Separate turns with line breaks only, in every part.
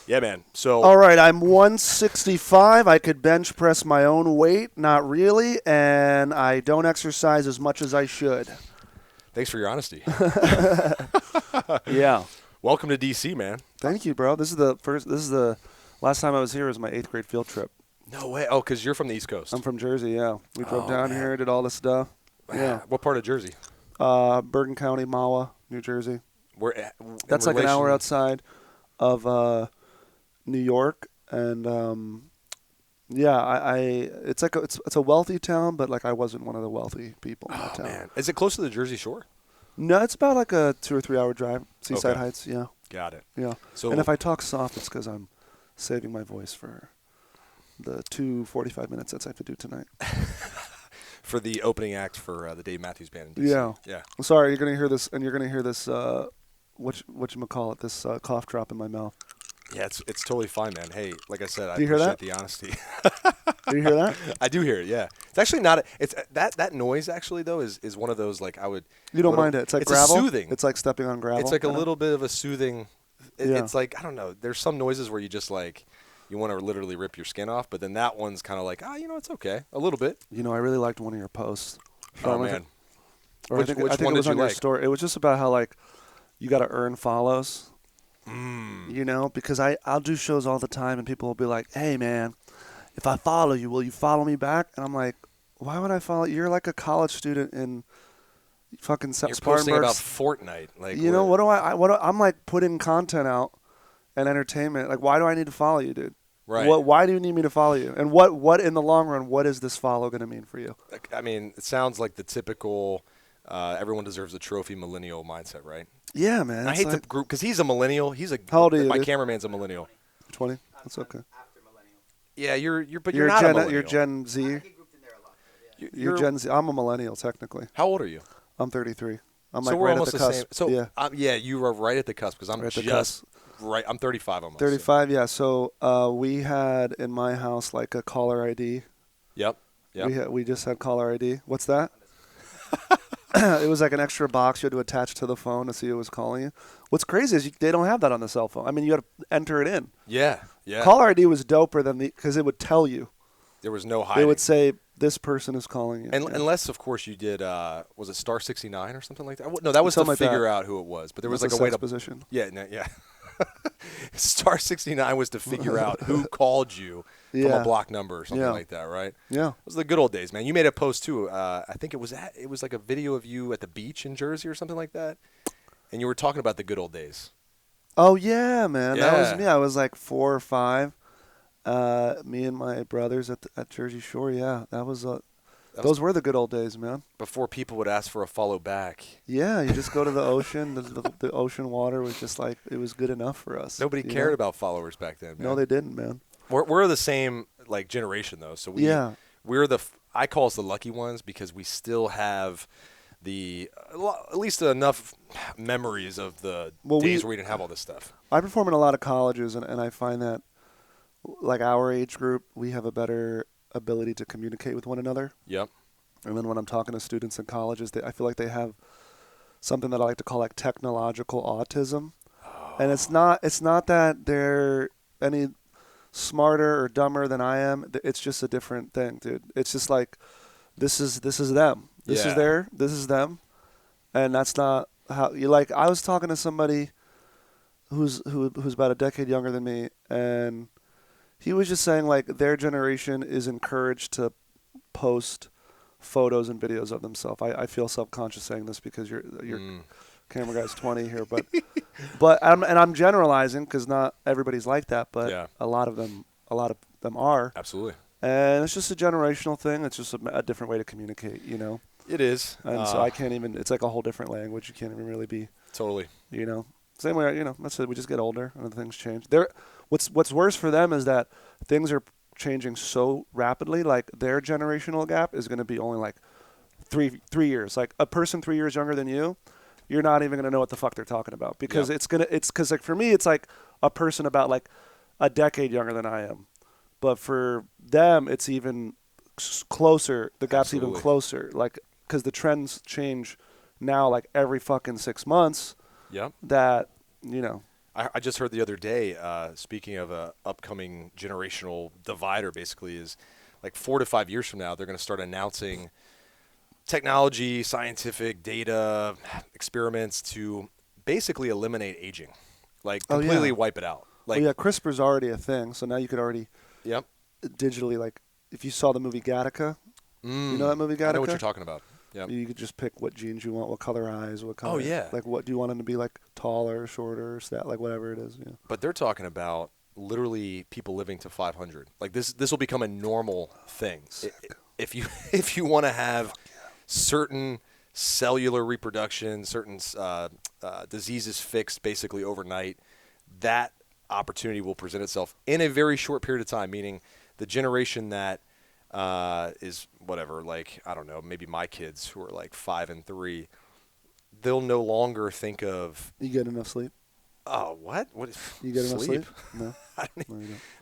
Yeah, man. So
All right, I'm 165. I could bench press my own weight, not really, and I don't exercise as much as I should.
thanks for your honesty.
Yeah.
Welcome to DC, man.
Thank you, bro. This is the last time I was here was my 8th grade field trip.
No way. Oh, because you're from the East Coast.
I'm from Jersey, yeah. We drove
Oh,
down
man.
here, did all this stuff. Yeah.
What part of Jersey?
Bergen County, Mahwah, New Jersey. That's like an hour outside of New York, and yeah, it's like it's a wealthy town, but like I wasn't one of the wealthy people in that town.
Man. Is it close to the Jersey Shore?
No, it's about like a 2 or 3 hour drive. Seaside
Okay.
Heights, yeah,
Got it.
yeah.
So
And if I talk soft, it's because I'm saving my voice for the 45 minutes that I have to do tonight.
for the opening act for the Dave Matthews Band in DC.
Yeah.
Yeah.
I'm sorry, you're gonna hear this, and you're gonna hear this. Whatchamacallit, this cough drop in my mouth.
Yeah, it's totally fine, man. Hey, like I said, I
Do you hear
appreciate
that?
the honesty.
Do you hear that?
I do hear it. Yeah, it's actually not. It's that noise actually though is one of those like I would.
You don't mind it? It's like
it's
gravel.
A soothing.
It's like stepping on gravel.
It's like a
kinda.
little bit of a soothing.
Yeah.
It's like I don't know. There's some noises where you just like you want to literally rip your skin off, but then that one's kind of like it's okay a little bit.
You know, I really liked one of your posts.
Oh man,
Or
which
I think
one
it
did
was
you
on your
like?
story. It was just about how like you got to earn follows. You know, because I'll do shows all the time, and people will be like, "Hey, man, if I follow you, will you follow me back?" And I'm like, "Why would I follow? You're like a college student in fucking
You're posting
Spartanburg."
about Fortnite, like
You know, I'm like putting content out and entertainment. Like, why do I need to follow you, dude?
Right.
Why do you need me to follow you? And what in the long run, what is this follow going to mean for you?
Like, I mean, it sounds like the typical everyone deserves a trophy millennial mindset, right?
Yeah, man.
I hate the group because he's a millennial.
How old are you,
My
dude?
cameraman's a millennial.
20. That's okay.
Yeah, you're not
Gen,
a millennial.
You're Gen Z. You're Gen Z. I'm a millennial, technically.
How old are you?
I'm 33. I'm
So
like
we're
right at
almost
the
the
cusp.
same. So
yeah,
you are right at the cusp because I'm
Right at the
just right. I'm 35 almost.
35. Yeah. So we had in my house like a caller ID.
Yep.
We just had caller ID. What's that? It was like an extra box you had to attach to the phone to see who was calling you. What's crazy is they don't have that on the cell phone. I mean, you had to enter it in.
Yeah.
Caller ID was doper than because it would tell you.
There was no hiding.
It would say this person is calling you.
And,
Yeah.
Unless, of course, you did. Was it star 69 or something like that? No, that was to
Something like
figure
that.
out who it was. But there was
That's
like a way
sex
to.
position.
Yeah. Yeah. Star 69 was to figure out who called you from
Yeah.
a block number or something
Yeah.
like that, right?
Yeah.
It was the good old days, man. You made a post too. I think it was like a video of you at the beach in Jersey or something like that, and you were talking about the good old days.
Oh yeah, man. That was
Yeah.
me. I was like 4 or 5. Me and my brothers at Jersey Shore. Yeah, those were the good old days, man.
Before people would ask for a follow back.
Yeah, you just go to the ocean. The ocean water was just like it was good enough for us.
Nobody
you
cared
know?
about followers back then, man.
No, they didn't, man.
We're the same like generation though, so we're I call us the lucky ones because we still have at least enough memories of the days where we didn't have all this stuff.
I perform in a lot of colleges, and I find that like our age group, we have a better ability to communicate with one another.
Yep.
And then when I'm talking to students in colleges, I feel like they have something that I like to call like technological autism. And it's not that they're any smarter or dumber than I am. It's just a different thing, dude. It's just like this is them. This is them. And that's not how you like. I was talking to somebody who's about a decade younger than me, and he was just saying like their generation is encouraged to post photos and videos of themselves. I feel self-conscious saying this because your camera guy's 20 here, but I'm generalizing because not everybody's like that, but a lot of them are.
Absolutely.
And it's just a generational thing. It's just a different way to communicate, you know.
It is.
And so I can't even. It's like a whole different language. You can't even really be.
Totally.
You know. Same way, you know. That's it. We just get older and things change. What's worse for them is that things are changing so rapidly. Like their generational gap is going to be only like three years. Like a person 3 years younger than you, you're not even going to know what the fuck they're talking about because it's because like for me it's like a person about like a decade younger than I am, but for them it's even closer. The gap's even closer. Like because the trends change now like every fucking 6 months.
Yep.
That you know.
I just heard the other day, speaking of a upcoming generational divider, basically is like 4 to 5 years from now, they're going to start announcing technology, scientific data, experiments to basically eliminate aging, like completely wipe it out. Like,
CRISPR's already a thing, so now you could already digitally, like, if you saw the movie Gattaca, you know that movie Gattaca?
I know what you're talking about. Yep.
You could just pick what genes you want, what color eyes, what color. Like, what do you want them to be, like, taller, shorter, like whatever it is. Yeah.
But they're talking about literally people living to 500. Like this will become a normal thing. If you want to have certain cellular reproduction, certain diseases fixed basically overnight, that opportunity will present itself in a very short period of time. Meaning, the generation that is whatever, like, I don't know, maybe my kids who are like 5 and 3, they'll no longer think of.
You get enough sleep?
Oh, what? What is
you get enough sleep? No.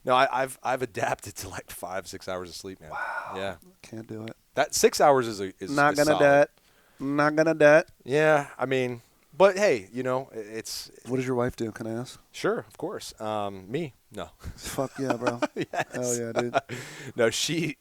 No, I've adapted to like 5-6 hours of sleep, man.
Wow.
Yeah.
Can't do it.
That 6 hours is
not gonna
solid.
that. Not gonna that.
Yeah, I mean, but hey, you know, it's.
What does your wife do? Can I ask?
Sure, of course. Me, no.
Fuck yeah, bro.
Yes.
Hell yeah, dude.
No, she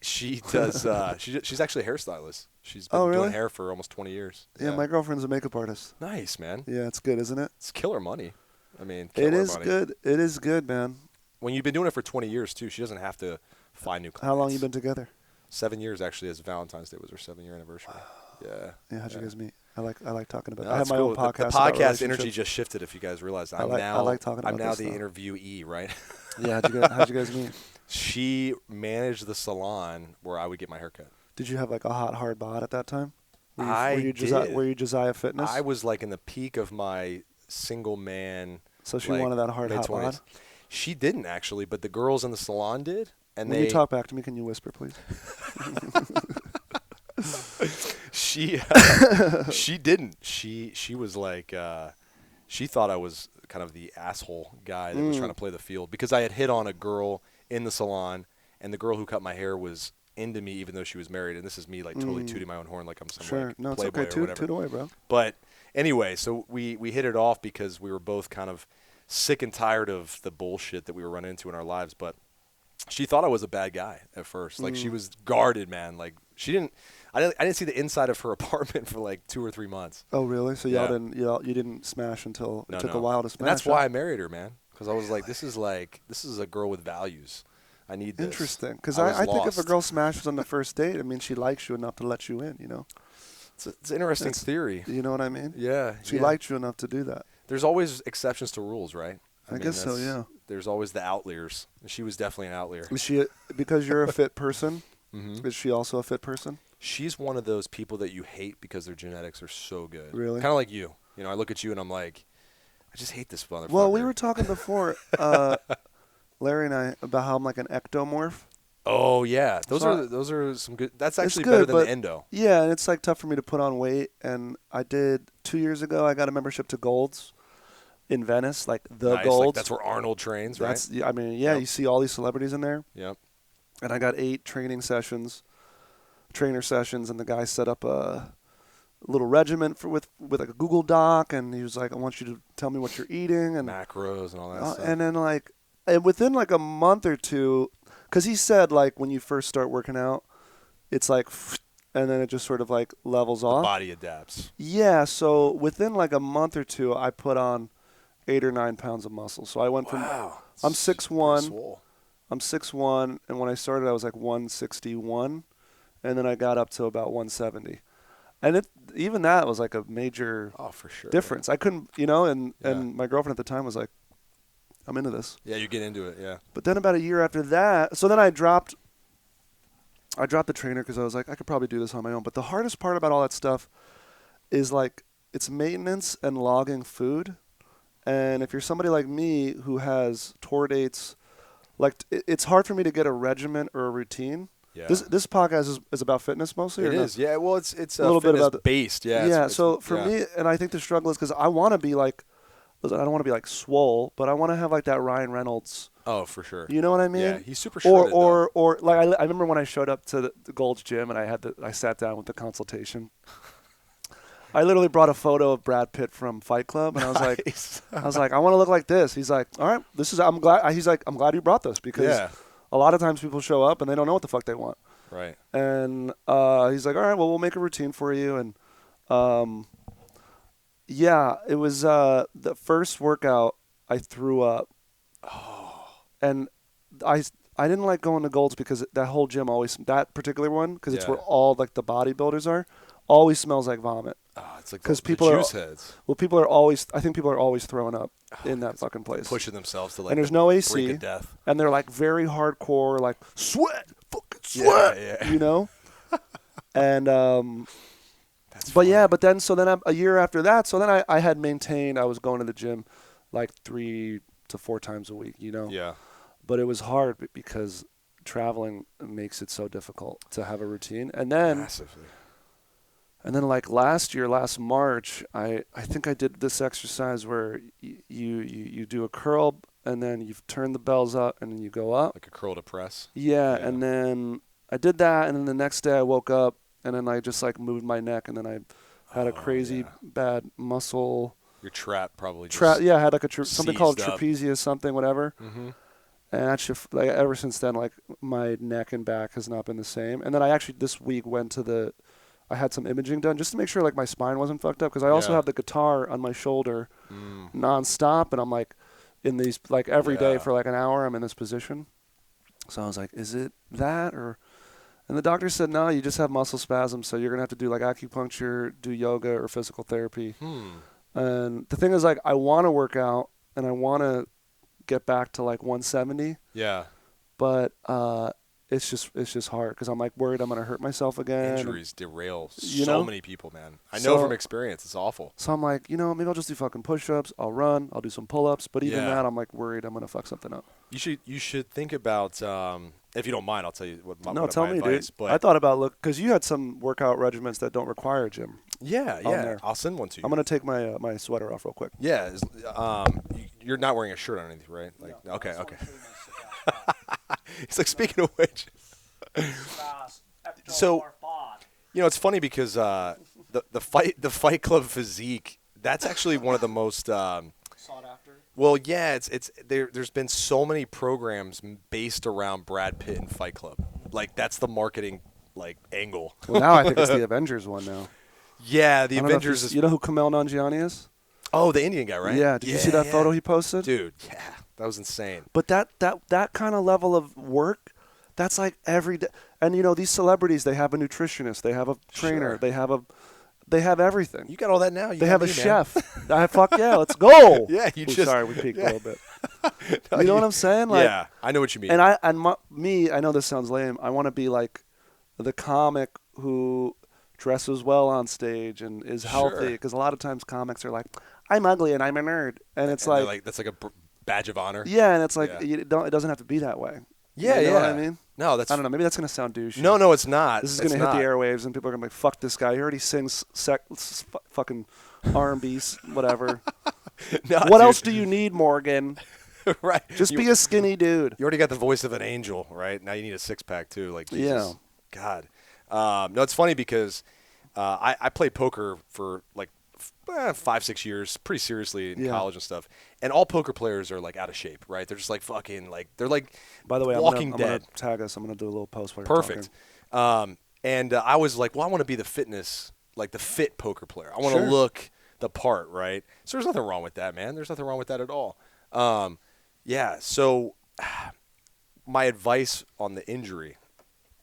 does. She's actually a hairstylist. She's been doing hair for almost 20 years.
Yeah, my girlfriend's a makeup artist.
Nice, man.
Yeah, it's good, isn't it?
It's killer money. I mean,
it is
money.
Good. It is good, man.
When you've been doing it for 20 years too, she doesn't have to find new clients.
How long you been together?
7 years, actually. As Valentine's Day was our 7-year anniversary. Yeah.
Yeah. How'd you guys meet? I like talking about.
No,
I have my own podcast.
The podcast energy just shifted. If you guys realize,
I like talking about.
I'm now the interviewee, right?
Yeah. How'd you guys meet?
She managed the salon where I would get my haircut.
Did you have like a hard bod at that time?
Were
you Josiah Fitness?
I was like in the peak of my single man.
So she wanted that hot bod?
She didn't actually, but the girls in the salon did. And
when you talk back to me, can you whisper, please?
She didn't. She was like, she thought I was kind of the asshole guy that was trying to play the field, because I had hit on a girl in the salon, and the girl who cut my hair was into me even though she was married. And this is me like totally tooting my own horn like I'm some like playboy
it's okay.
or whatever.
Toot away, bro.
But anyway, so we hit it off because we were both kind of sick and tired of the bullshit that we were running into in our lives. But she thought I was a bad guy at first. Like, she was guarded, man. Like, I didn't see the inside of her apartment for like 2 or 3 months.
Oh, really? So you didn't smash until it took a while to smash.
And that's why I married her, man. Because I was like, this is a girl with values. I need this.
Interesting. Because I think if a girl smashes on the first date, it means she likes you enough to let you in, you know?
It's an interesting theory.
You know what I mean?
Yeah.
She liked you enough to do that.
There's always exceptions to rules, right?
I guess so, yeah.
There's always the outliers. She was definitely an outlier.
Is she, because you're a fit person, is she also a fit person?
She's one of those people that you hate because their genetics are so good.
Really?
Kind of like you. You know, I look at you and I'm like, I just hate this motherfucker.
Well, we were talking before, Larry and I, about how I'm like an ectomorph.
Oh, yeah. Those are some good. That's actually better than the endo.
Yeah, and it's like tough for me to put on weight. And I did 2 years ago, I got a membership to Gold's in Venice, like
nice.
Gold's.
Like that's where Arnold trains, right?
I mean, yeah, you see all these celebrities in there.
Yep.
And I got 8 trainer sessions, and the guy set up a little regimen with like a Google Doc, and he was like, I want you to tell me what you're eating. And
macros and all that stuff.
And then and within like a month or two, because he said like when you first start working out, it's like, and then it just sort of like levels off.
The body adapts.
Yeah, so within like a month or two, I put on 8 or 9 pounds of muscle. So I went from, I'm 6'1", and when I started, I was like 161, and then I got up to about 170. And even that was like a major difference. Yeah. I couldn't, and my girlfriend at the time was like, I'm into this.
Yeah, you get into it, yeah.
But then about a year after that, so then I dropped the trainer because I was like, I could probably do this on my own. But the hardest part about all that stuff is like it's maintenance and logging food. And if you're somebody like me who has tour dates, like it's hard for me to get a regimen or a routine. Yeah. This podcast is about fitness mostly.
It is, yeah. Well, it's
a little bit about
based, yeah.
Yeah. So for me, and I think the struggle is because I want to be like, I don't want to be like swole, but I want to have like that Ryan Reynolds.
Oh, for sure.
You know what I mean?
Yeah, he's super shredded,
or like I remember when I showed up to the Gold's Gym and I sat down with the consultation. I literally brought a photo of Brad Pitt from Fight Club, and I was like, I want to look like this. He's like, all right, I'm glad. He's like, I'm glad you brought this because a lot of times people show up and they don't know what the fuck they want.
Right.
And he's like, all right, well, we'll make a routine for you. And it was the first workout I threw up. Oh. And I didn't like going to Gold's because that whole gym always, that particular one, because it's where all like the bodybuilders are, always smells like vomit.
Oh, it's like
because
the juice heads.
Well, people are always, I think people are always throwing up in that fucking place.
Pushing themselves to like,
and there's no AC,
brink of death. And
they're like very hardcore, like fucking sweat, you know? And,
that's
but funny. But then a year after that, so then I had maintained, I was going to the gym like 3 to 4 times a week, you know?
Yeah.
But it was hard because traveling makes it so difficult to have a routine. And then,
massively.
And then like last March, I think I did this exercise where you do a curl and then you turn the bells up and then you go up.
Like a curl to press.
Yeah, and then I did that and then the next day I woke up and then I just like moved my neck and then I had a crazy bad muscle.
Your trap probably
I had like something called trapezius something, whatever. Mm-hmm. And actually, like ever since then, like my neck and back has not been the same. And then I actually this week I had some imaging done just to make sure like my spine wasn't fucked up because I also have the guitar on my shoulder nonstop, and I'm like in these like every day for like an hour I'm in this position. So I was like, is it that or? And the doctor said, no, you just have muscle spasms, so you're gonna have to do like acupuncture, do yoga or physical therapy. And the thing is, like, I want to work out and I want to get back to like 170.
Yeah.
But it's just hard because I'm like worried I'm gonna hurt myself again.
Injuries derail so many people, man. I know from experience, it's awful.
So I'm like, maybe I'll just do fucking push-ups. I'll run. I'll do some pull-ups. But even that, I'm like worried I'm gonna fuck something up.
You should think about. If you don't mind, I'll tell you what my
tell me,
advice,
dude.
But
I thought about because you had some workout regimens that don't require a gym.
Yeah. I'll send one to you.
I'm gonna take my my sweater off real quick.
Yeah. You're not wearing a shirt underneath, right? Like, no. Okay. He's like, speaking of which. So, it's funny because the Fight Club physique, that's actually one of the most sought after. Well, yeah, it's there's been so many programs based around Brad Pitt and Fight Club. Like that's the marketing like angle.
Well, now I think it's the Avengers one now.
Yeah, the Avengers is.
You know who Kumail Nanjiani is?
Oh, the Indian guy, right?
Yeah. Did you see that photo he posted?
Dude, yeah, that was insane.
But that kind of level of work, that's like every day. And these celebrities, they have a nutritionist, they have a trainer, they have everything.
You got all that now.
They have a chef. Fuck yeah, let's go.
Yeah,
sorry, we peaked a little bit. You know what I'm saying? Like,
yeah, I know what you mean.
And I know this sounds lame. I want to be like the comic who dresses well on stage and is healthy. Because a lot of times comics are like, I'm ugly and I'm a nerd, and it's like
that's like a badge of honor.
Yeah, and it's like it doesn't have to be that way. Yeah, you know what I mean?
No,
I don't know. Maybe that's going to sound douchey.
No, it's not.
This is going to hit the airwaves, and people are going to be like, fuck this guy. He already sings fucking R&B, whatever. What else do you need, Morgan?
Right.
Just be a skinny dude.
You already got the voice of an angel, right? Now you need a six-pack, too. Like, Jesus. God. No, it's funny because I played poker for, like, 5-6 years pretty seriously in college and stuff, and all poker players are like out of shape, right? They're just like fucking like they're like,
by the way,
Walking Dead.
I'm gonna tag us. I'm gonna do a little post while
you're perfect and I was like, well, I want to be the fit poker player. I want to look the part, right? So there's nothing wrong with that, man. There's nothing wrong with that at all. So my advice on the injury,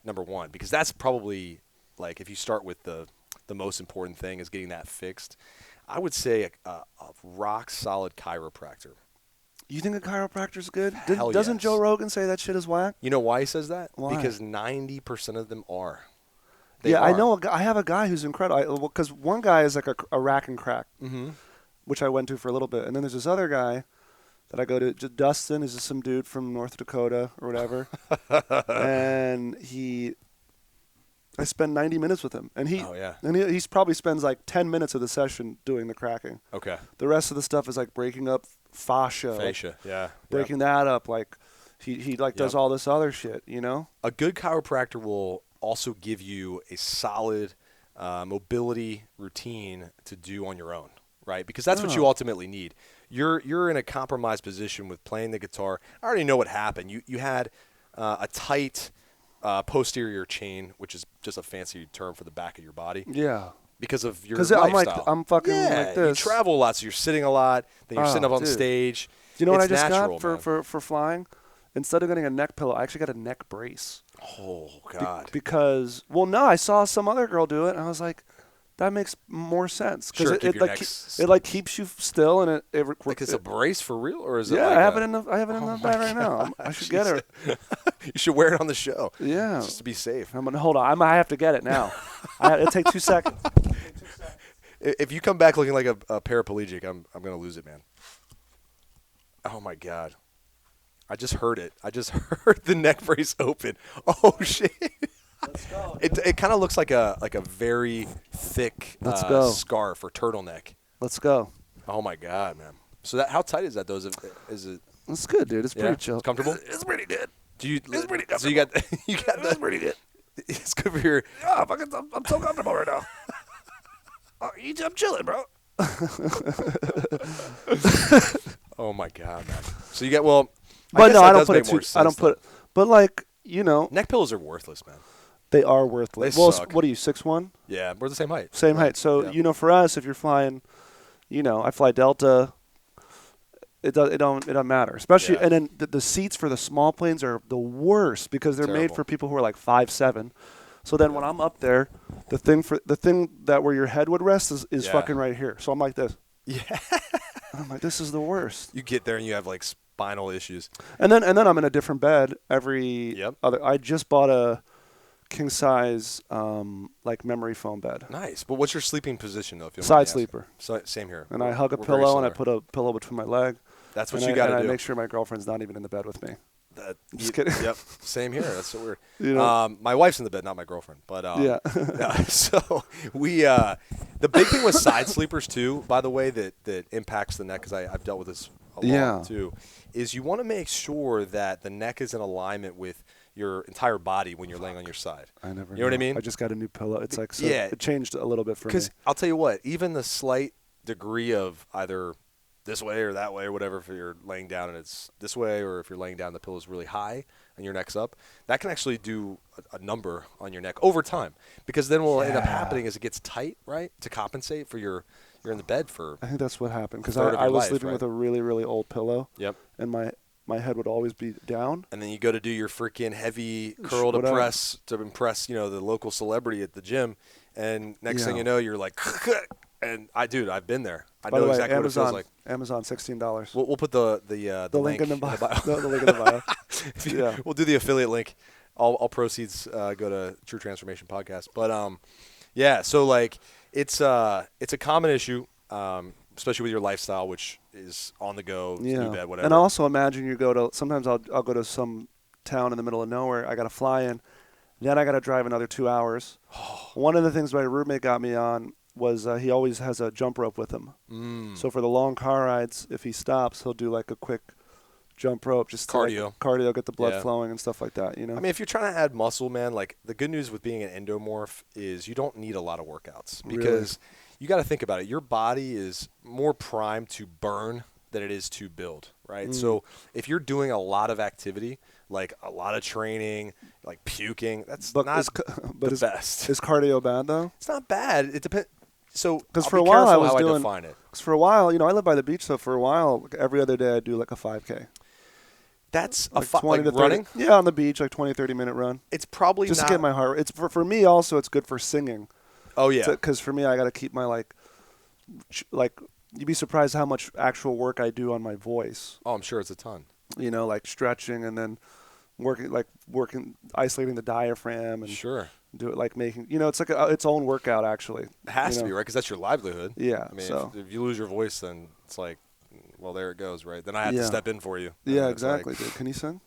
number one, because that's probably like if you start with the most important thing is getting that fixed. I would say a rock solid chiropractor.
You think a chiropractor's good?
Doesn't
Joe Rogan say that shit is whack?
You know why he says that?
Why?
Because 90% of them are.
I know. I have a guy who's incredible. Because one guy is like a rack and crack, which I went to for a little bit. And then there's this other guy that I go to. Dustin is just some dude from North Dakota or whatever. And I spend 90 minutes with him, and he probably spends like 10 minutes of the session doing the cracking.
Okay.
The rest of the stuff is like breaking up fascia. Breaking that up, like he does all this other shit,
A good chiropractor will also give you a solid mobility routine to do on your own, right? Because that's what you ultimately need. You're in a compromised position with playing the guitar. I already know what happened. You had a tight posterior chain, which is just a fancy term for the back of your body.
Yeah.
Because of your lifestyle.
I'm fucking like this.
You travel a lot, so you're sitting a lot. Then you're sitting up on stage.
Do you know what I just
natural,
got for flying? Instead of getting a neck pillow, I actually got a neck brace.
Oh, God.
Because, I saw some other girl do it, and I was like, that makes more sense.
Sure,
it like keeps you still, and it
like it's a brace for real, or is it?
Yeah,
like
I have it in the bag right now. I should get her.
You should wear it on the show.
Yeah,
just to be safe.
Hold on, I have to get it now. It'll take 2 seconds.
If you come back looking like a paraplegic, I'm gonna lose it, man. Oh my God. I just heard it. I just heard the neck brace open. Oh shit!
Let's go.
It kind of looks like a very thick scarf or turtleneck.
Let's go.
Oh my God, man! So how tight is that? Though is it?
It's good, dude. It's pretty chill.
It's comfortable.
It's pretty good.
It's pretty comfortable. So you got
It's pretty good.
It's good for your.
Yeah, I'm so comfortable right now. I'm chilling, bro.
Oh my God, man! So you get
But no, I don't put it too. I don't put. But
neck pillows are worthless, man.
They are worthless.
They suck.
What are you, 6'1"?
Yeah, we're the same height.
Same height. So for us, if you're flying, I fly Delta. It don't matter. Especially, and then the seats for the small planes are the worst because they're made for people who are like 5'7". So then when I'm up there, the thing that where your head would rest is fucking right here. So I'm like this.
Yeah.
And I'm like, this is the worst.
You get there and you have like spinal issues.
And then I'm in a different bed every other. I just bought a king size like memory foam bed.
Nice. But what's your sleeping position though? If you
Side sleeper.
So, same here.
And I hug a pillow and I put a pillow between my leg.
That's what you got to do.
And I make sure my girlfriend's not even in the bed with me. Just kidding.
Yep. Same here. That's so weird.
My
wife's in the bed, not my girlfriend. But so we the big thing with side sleepers too, by the way, that impacts the neck, because I've dealt with this a lot too, is you want to make sure that the neck is in alignment with your entire body when you're laying on your side.
I never.
You know what I mean?
I just got a new pillow. It's like it changed a little bit for me.
Because I'll tell you what, even the slight degree of either this way or that way or whatever, if you're laying down and it's this way, or if you're laying down the pillow's really high and your neck's up, that can actually do a number on your neck over time. Because then what will end up happening is it gets tight, right, to compensate for you're in the bed for.
I think that's what happened, because I was sleeping with a really, really old pillow.
Yep.
And my head would always be down.
And then you go to do your freaking heavy curl to impress the local celebrity at the gym, and next thing you know, you're like. And I've been there. I know exactly what it feels like.
Amazon, $16.
We'll put the
link in the bio. The link in the bio.
Yeah, we'll do the affiliate link. All proceeds go to True Transformation Podcast. But so like it's a common issue, especially with your lifestyle, which is on the go, new bed, whatever.
And also imagine sometimes I'll go to some town in the middle of nowhere. I got to fly in, then I got to drive another 2 hours. One of the things my roommate got me on was he always has a jump rope with him. So for the long car rides, if he stops, he'll do like a quick jump rope, just cardio, get the blood flowing and stuff like that. I
mean, if you're trying to add muscle, man, like the good news with being an endomorph is you don't need a lot of workouts, because you got to think about it. Your body is more primed to burn than it is to build, right? So if you're doing a lot of activity, like a lot of training, like puking, that's not the best.
Is cardio bad though?
It's not bad. It depends. So
because for a while I was
how
doing.
I define it.
Because for a while, I live by the beach, so for a while, like every other day I do like a 5K.
That's
like
20 to 30, running?
Yeah, on the beach, like 20, 30-minute run.
It's probably
just to get my heart rate. It's for me also. It's good for singing.
Oh yeah.
Because for me, I got to keep my like you'd be surprised how much actual work I do on my voice.
Oh, I'm sure it's a ton.
Like stretching and then working, isolating the diaphragm and do it like making, it's like its own workout actually.
It has to be, right? Because that's your livelihood.
Yeah.
I mean, if you lose your voice, then it's like, well, there it goes, right? Then I have to step in for you.
Yeah, exactly, dude. Can you sing?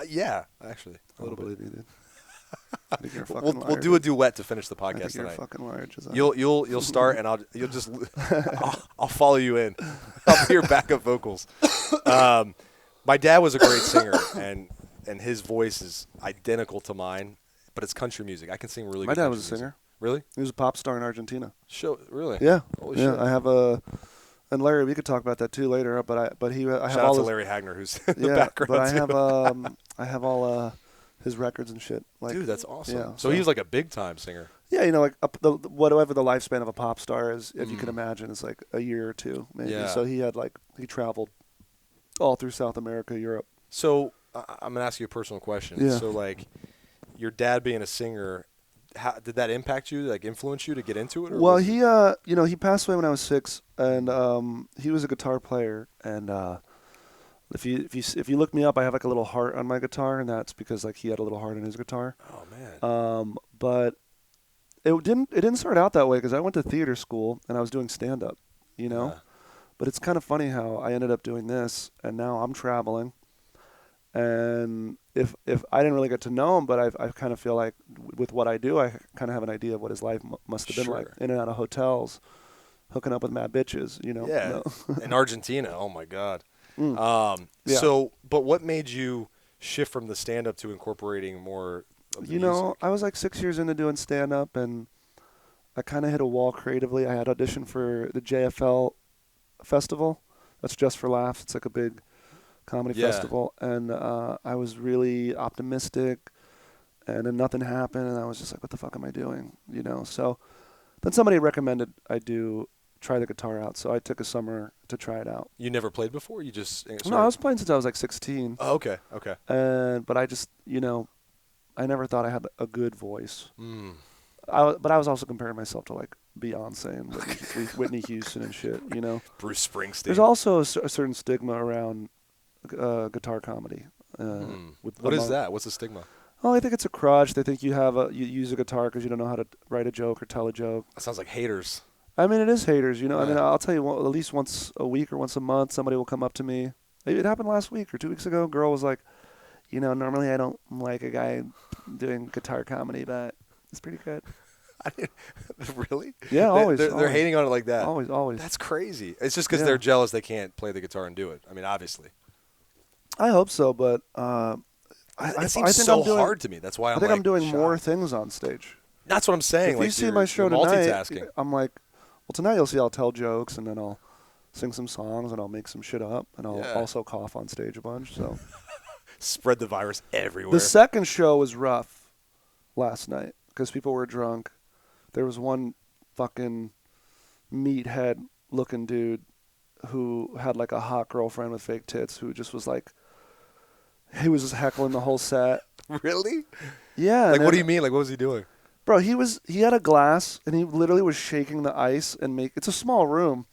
Yeah, actually, a little
bit. Dude. I think you're a
we'll
liar,
do a duet to finish the podcast
I think
tonight.
You're a fucking liar, Josiah.
You'll start and I'll follow you in. I'll be your backup vocals. My dad was a great singer, and his voice is identical to mine, but it's country music. I can sing really good.
My dad was a singer.
Really?
He was a pop star in Argentina.
Really?
Yeah.
Holy
yeah.
shit.
I have a, and Larry, we could talk about that too later. I
Shout
have
out
all
to
his,
Larry Hagner, who's in the
yeah,
background
but
too.
I have all his records and shit. Like,
dude, that's awesome.
Yeah,
so he was like a big time singer.
Yeah, like whatever the lifespan of a pop star is, if you can imagine, is like a year or two maybe.
Yeah.
So he traveled all through South America, Europe.
So I'm gonna ask you a personal question.
Yeah.
So like, your dad being a singer, how did that impact you? Like, influence you to get into it? Or
Well, he passed away when I was 6, and he was a guitar player. And if you look me up, I have like a little heart on my guitar, and that's because like he had a little heart on his guitar.
Oh man.
But it didn't start out that way because I went to theater school and I was doing stand up,
Yeah.
But it's kind of funny how I ended up doing this, and now I'm traveling. And if I didn't really get to know him, but I kind of feel like with what I do, I kind of have an idea of what his life must have been like, in and out of hotels, hooking up with mad bitches,
Yeah. In Argentina, oh my God.
Yeah.
So, but what made you shift from the stand-up to incorporating more of the music?
I was like 6 years into doing stand-up, and I kind of hit a wall creatively. I had auditioned for the JFL festival. That's Just for Laughs. It's like a big comedy festival, and I was really optimistic, and then nothing happened, and I was just like, what the fuck am I doing? So then somebody recommended I try the guitar out, so I took a summer to try it out.
You never played before? You just
No, I was playing since I was like 16.
Oh, okay.
But I just, I never thought I had a good voice.
But
I was also comparing myself to like Beyonce and Whitney Houston and shit,
Bruce Springsteen.
There's also a certain stigma around guitar comedy.
What is that? What's the stigma?
Oh, I think it's a crutch. They think you use a guitar because you don't know how to write a joke or tell a joke.
That sounds like haters.
I mean, it is haters,
Yeah.
I mean, I'll tell you, at least once a week or once a month, somebody will come up to me. It happened last week or 2 weeks ago. A girl was like, normally I don't like a guy doing guitar comedy, but it's pretty good.
Really?
Yeah, always.
They're hating on it like that.
Always.
That's crazy. It's just because they're jealous they can't play the guitar and do it. I mean, obviously.
I hope so, but
it seems so hard to me. That's why
I think I'm doing
shocked.
more things on stage.
That's what I'm saying.
If you see my show tonight,
multitasking.
I'm like, well, tonight you'll see I'll tell jokes, and then I'll sing some songs, and I'll make some shit up, and I'll also cough on stage a bunch. So
spread the virus everywhere.
The second show was rough last night because people were drunk. There was one fucking meathead-looking dude who had like a hot girlfriend with fake tits who just was like, he was just heckling the whole set.
Really?
Yeah.
Like, what do you mean? Like, what was he doing?
Bro, he had a glass, and he literally was shaking the ice it's a small room,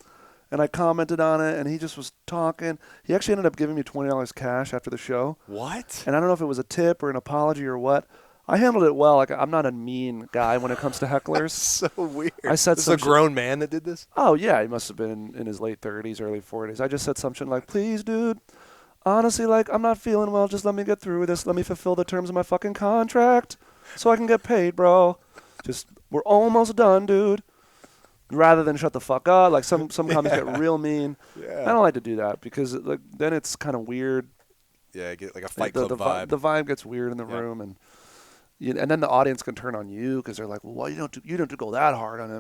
and I commented on it, and he just was talking. He actually ended up giving me $20 cash after the show.
What?
And I don't know if it was a tip or an apology or what. I handled it well. Like, I'm not a mean guy when it comes to hecklers.
So weird.
I said
this is a grown man that did this?
Oh, yeah. He must have been in his late 30s, early 40s. I just said something like, please, dude, honestly, like, I'm not feeling well. Just let me get through this. Let me fulfill the terms of my fucking contract so I can get paid, bro. Just, we're almost done, dude. Rather than shut the fuck up. Like, some comics get real mean.
Yeah.
I don't like to do that because like then it's kind of weird.
Yeah, get like a Fight Club vibe.
The vibe gets weird in the room, and then the audience can turn on you because they're like, well, you don't have to go that hard on him,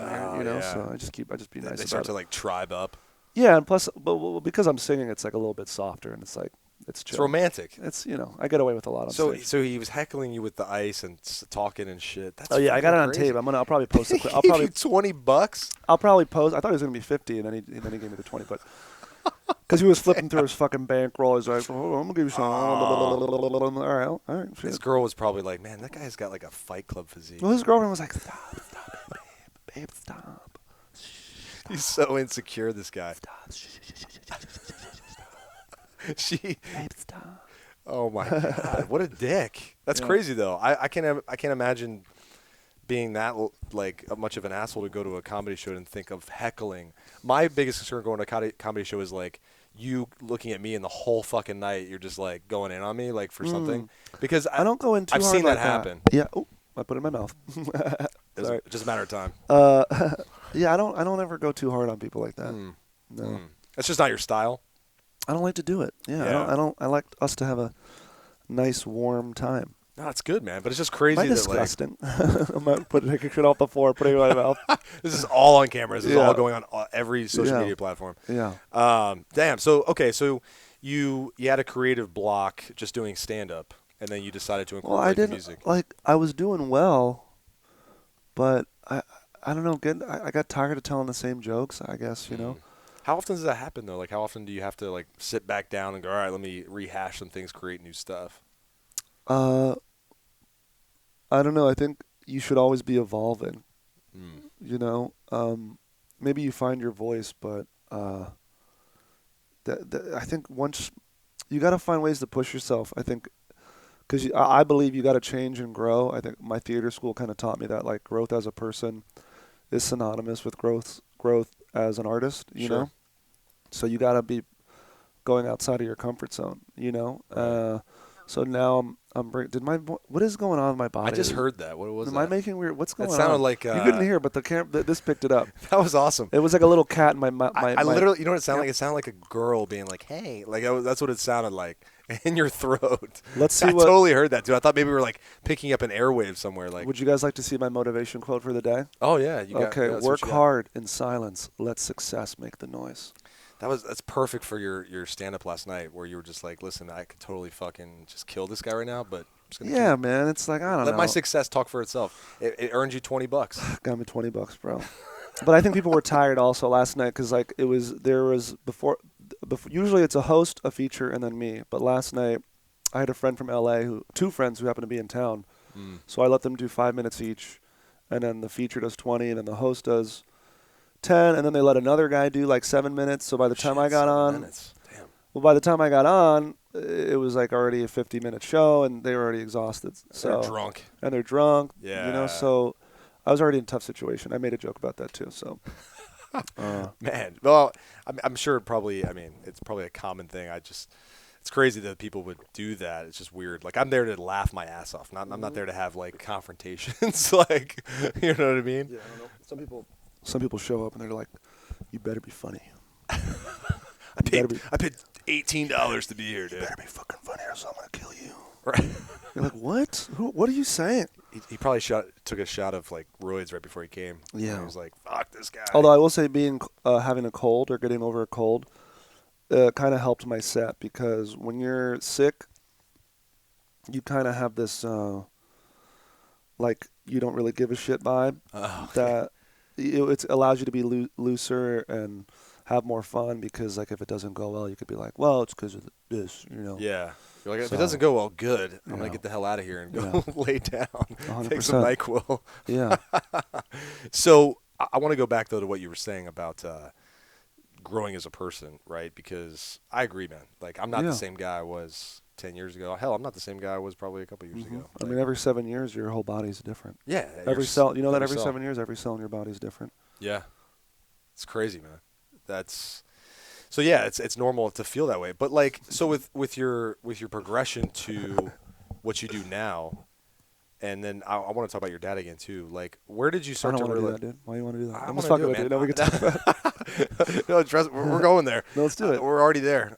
So I just be nice about it.
They start to like tribe up.
Yeah, and plus, but because I'm singing, it's like a little bit softer, and it's like it's chill.
It's romantic.
It's I get away with a lot on stage.
So he was heckling you with the ice and talking and shit. That's
I got it on
crazy.
tape. I'll probably post it.
I'll probably $20.
I'll probably post. I thought it was gonna be 50, and then he gave me the 20, but. Because he was flipping through his fucking bankroll. He's like, oh, I'm going to give you some. All right.
This girl was probably like, man, that guy's got like a Fight Club physique.
Well, his girlfriend was like, stop it, babe, stop.
He's so insecure, this guy.
Babe, stop.
Oh, my God. What a dick. That's crazy, though. I can't imagine being that like much of an asshole to go to a comedy show and think of heckling. My biggest concern going to a comedy show is like you looking at me and the whole fucking night you're just like going in on me like for something because
I don't go in too
I've
hard
seen
like
that happen.
Yeah. Oh, I put it in my mouth.
It's just a matter of time.
Yeah, I don't ever go too hard on people like that. No.
That's just not your style.
I don't like to do it. Yeah. I like us to have a nice warm time.
No, that's good, man. But it's just crazy.
Am I disgusting? I'm not taking shit off the floor, putting it in my mouth.
This is all on camera. This is all going on every social media platform.
Yeah.
Damn. So okay. So you had a creative block just doing stand up, and then you decided to incorporate the music.
Like I was doing well, but I don't know. I got tired of telling the same jokes. I guess you know.
How often does that happen though? Like how often do you have to like sit back down and go, all right, let me rehash some things, create new stuff?
I don't know. I think you should always be evolving. You know, maybe you find your voice, but I think once you got to find ways to push yourself. I think because I believe you got to change and grow. I think my theater school kind of taught me that like growth as a person is synonymous with growth as an artist. You know, so you got to be going outside of your comfort zone. You know.
Right.
So now what is going on in my body?
I just heard that. What was that?
Am I making weird? What's going on?
It sounded like
you couldn't hear, but this picked it up.
That was awesome.
It was like a little cat in my.
I literally, you know what it sounded like? It sounded like a girl being like, "Hey," like that's what it sounded like in your throat.
Let's see.
I totally heard that too. I thought maybe we were like picking up an airwave somewhere. Like,
would you guys like to see my motivation quote for the day?
Oh yeah,
okay. Work hard in silence. Let success make the noise.
That's perfect for your stand up last night where you were just like, listen, I could totally fucking just kill this guy right now, but I'm just gonna
man, it's like I don't know.
Let my success talk for itself. It earned you $20.
Got me $20, bro. But I think people were tired also last night because like there was before usually it's a host, a feature, and then me. But last night I had a friend from LA two friends who happened to be in town, so I let them do 5 minutes each, and then the feature does 20, and then the host does 10, and then they let another guy do like 7 minutes. So by the time I got on, by the time I got on, it was like already a 50-minute show, and they were already exhausted. So
they're drunk.
And they're drunk.
Yeah.
You know, so I was already in a tough situation. I made a joke about that too. So.
Man, well, I'm sure probably. I mean, it's probably a common thing. It's crazy that people would do that. It's just weird. Like I'm there to laugh my ass off. I'm not there to have like confrontations. Like, you know what I mean?
Yeah, I don't know. Some people show up and they're like, "You better be funny."
I paid $18 to be here, dude.
You better be fucking funny, or else I'm gonna kill you.
Right?
You're like, what? What are you saying?
He probably took a shot of like roids right before he came.
Yeah.
He was like, "Fuck this guy."
Although I will say, having a cold or getting over a cold, kind of helped my set because when you're sick, you kind of have this like you don't really give a shit vibe.
Oh,
that it allows you to be looser and have more fun because like if it doesn't go well, you could be like, well, it's because of this, you know.
Yeah. You're like, if it doesn't go well, good. I'm gonna get the hell out of here and go lay down,
100%.
take some NyQuil.
Yeah.
So I want to go back though to what you were saying about growing as a person, right? Because I agree, man. Like I'm not the same guy I was 10 years ago. Hell, I'm not the same guy I was probably a couple years ago.
I mean, every 7 years, your whole body's different.
Yeah.
Every cell, you know that every 7 years, every cell in your body's different.
Yeah. It's crazy, man. So yeah, it's normal to feel that way. But like, so with your progression to what you do now, and then I want to talk about your dad again too. Like, where did you start to realize?
Do that, dude. Why do you want to do that?
I'm just talking about it.
No, we can talk about it.
No, trust, we're going there.
No, let's do it.
We're already there.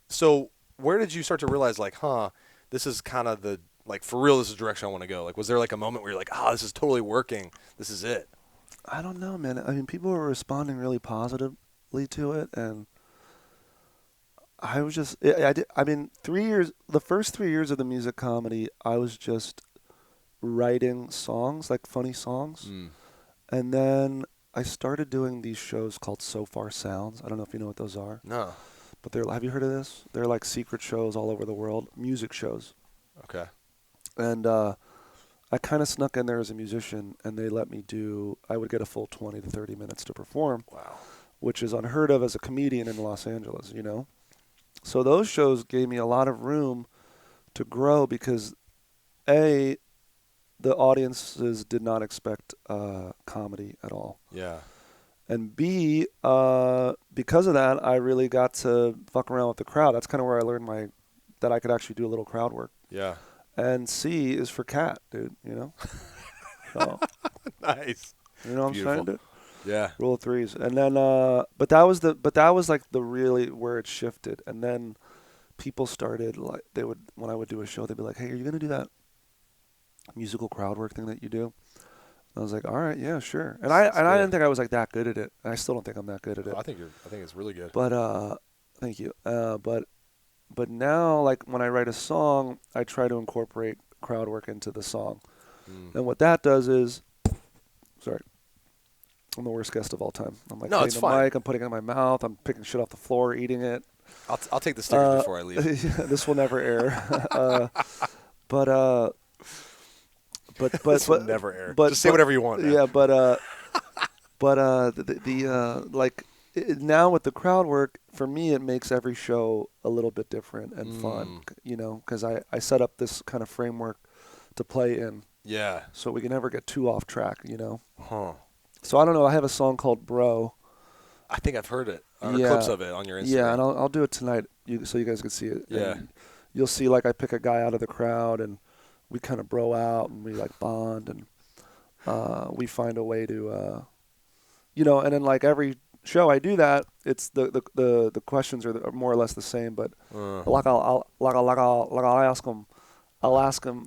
So where did you start to realize, like, this is kind of the like for real. This is the direction I want to go. Like, was there like a moment where you're like, this is totally working. This is it.
I don't know, man. I mean, people were responding really positively to it, and I was just, I mean, 3 years, the first 3 years of the music comedy, I was just writing songs, like funny songs. And then I started doing these shows called So Far Sounds. I don't know if you know what those are.
No.
But have you heard of this? They're like secret shows all over the world, music shows.
Okay.
And I kind of snuck in there as a musician, and they let me I would get a full 20 to 30 minutes to perform.
Wow.
Which is unheard of as a comedian in Los Angeles, you know? So those shows gave me a lot of room to grow because, A, the audiences did not expect comedy at all.
Yeah.
And B, because of that, I really got to fuck around with the crowd. That's kind of where I learned that I could actually do a little crowd work.
Yeah.
And C is for cat, dude, you know? So,
nice.
You know what I'm saying, dude?
Yeah.
Rule of threes. And then but that was like the really where it shifted. And then people started like when I would do a show, they'd be like, "Hey, are you going to do that musical crowd work thing that you do. And I was like, all right, yeah, sure. And I didn't think I was like that good at it. And I still don't think I'm that good at it.
I think it's really good.
But thank you. But now, like when I write a song, I try to incorporate crowd work into the song. And what that does is, sorry, I'm the worst guest of all time. I'm like taking the mic, I'm putting it in my mouth, I'm picking shit off the floor, eating it.
I'll take the stickers before I leave.
This will never air.
This will never air.
But
just say whatever you want.
Yeah, but now with the crowd work, for me, it makes every show a little bit different and fun, you know, because I set up this kind of framework to play in.
Yeah.
So we can never get too off track, you know.
Huh.
So I don't know. I have a song called Bro.
I think I've heard it. Or clips of it on your Instagram.
Yeah, and I'll do it tonight so you guys can see it.
Yeah.
And you'll see, like, I pick a guy out of the crowd, and we kind of bro out, and we, like, bond, and we find a way to, you know, and then, like, every show I do that, it's the questions are more or less the same, but like I'll ask them,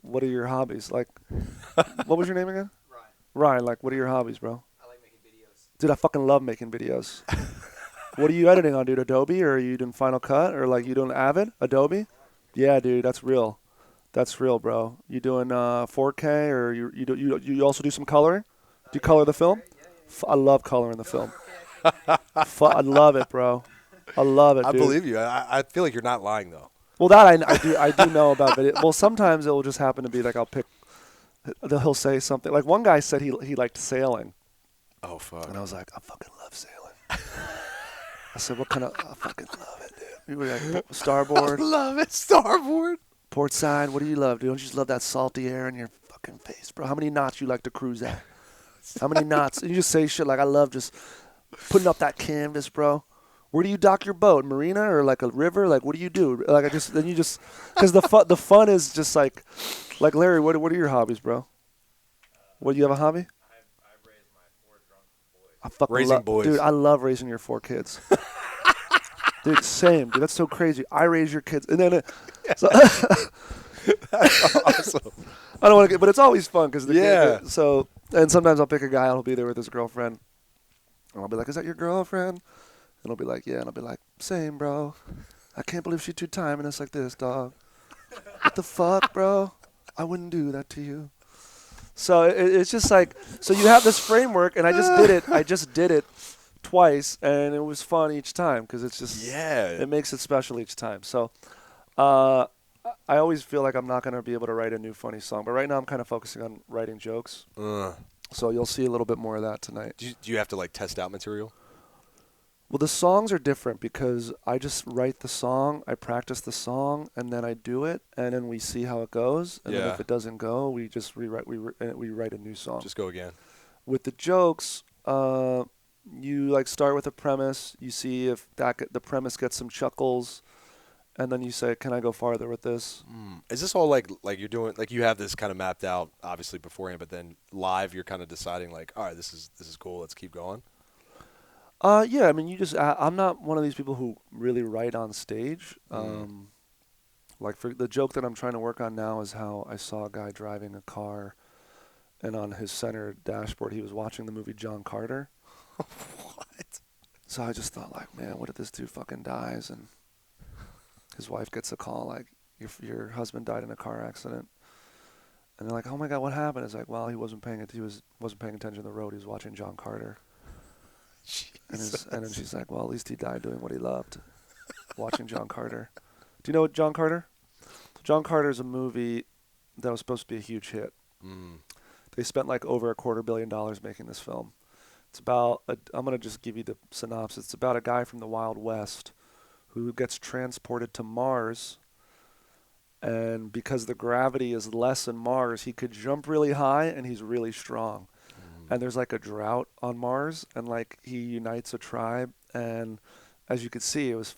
what are your hobbies? Like, what was your name again? Ryan, like, what are your hobbies, bro?
I like making videos.
Dude, I fucking love making videos. What are you editing on, dude? Adobe, or are you doing Final Cut, or like you doing Avid? Adobe? Yeah, dude, that's real. That's real, bro. You doing 4K, or you also do some coloring? Do you color the film? I love coloring the film. I love it, bro. I love it, dude.
I believe you. I feel like you're not lying, though.
Well, that I do know about video. Well, sometimes it will just happen to be like he'll say something. Like one guy said he liked sailing.
Oh, fuck.
And I was like, I fucking love sailing. I said, what kind of, I fucking love it, dude. You were like, starboard.
I love it, starboard.
Port side, what do you love, dude? Don't you just love that salty air in your fucking face, bro? How many knots you like to cruise at? How many knots? And you just say shit like, I love just putting up that canvas, bro. Where do you dock your boat? Marina or like a river? Like, what do you do? Like, because the fun is just like Larry, what are your hobbies, bro? What, do you have a hobby?
I've raised my 4 drunk boys.
I fucking
raising boys.
Dude, I love raising your 4 kids. Dude, same. Dude, that's so crazy. I raise your kids. And then so
That's awesome.
I don't want to get, but it's always fun because
Yeah.
So, and sometimes I'll pick a guy and he'll be there with his girlfriend. And I'll be like, is that your girlfriend? And he'll be like, yeah. And I'll be like, same, bro. I can't believe she 2-timing us like this, dog. What the fuck, bro? I wouldn't do that to you. So it's just like, so you have this framework, and I just did it twice, and it was fun each time because it's just, it makes it special each time. So I always feel like I'm not going to be able to write a new funny song, but right now I'm kind of focusing on writing jokes. So you'll see a little bit more of that tonight.
Do you have to like test out material?
Well, the songs are different because I just write the song, I practice the song, and then I do it, and then we see how it goes. And then if it doesn't go, we just rewrite. We write a new song.
Just go again.
With the jokes, you like start with a premise. You see if the premise gets some chuckles, and then you say, "Can I go farther with this?"
Is this all like you're doing, like you have this kind of mapped out obviously beforehand, but then live you're kind of deciding like, all right, this is cool, let's keep going?
Yeah, I mean, I'm not one of these people who really write on stage. Like for the joke that I'm trying to work on now is how I saw a guy driving a car, and on his center dashboard he was watching the movie John Carter.
What?
So I just thought, like, man, what if this dude fucking dies and his wife gets a call like, your husband died in a car accident, and they're like, oh my God, what happened? It's like, well, he wasn't paying attention to the road. He was watching John Carter. And then she's like, well, at least he died doing what he loved, watching John Carter. Do you know what John Carter? John Carter is a movie that was supposed to be a huge hit. They spent like over $250 million making this film. It's about, I'm going to just give you the synopsis. It's about a guy from the Wild West who gets transported to Mars, and because the gravity is less in Mars, he could jump really high and he's really strong. And there's like a drought on Mars, and like he unites a tribe, and as you could see, it was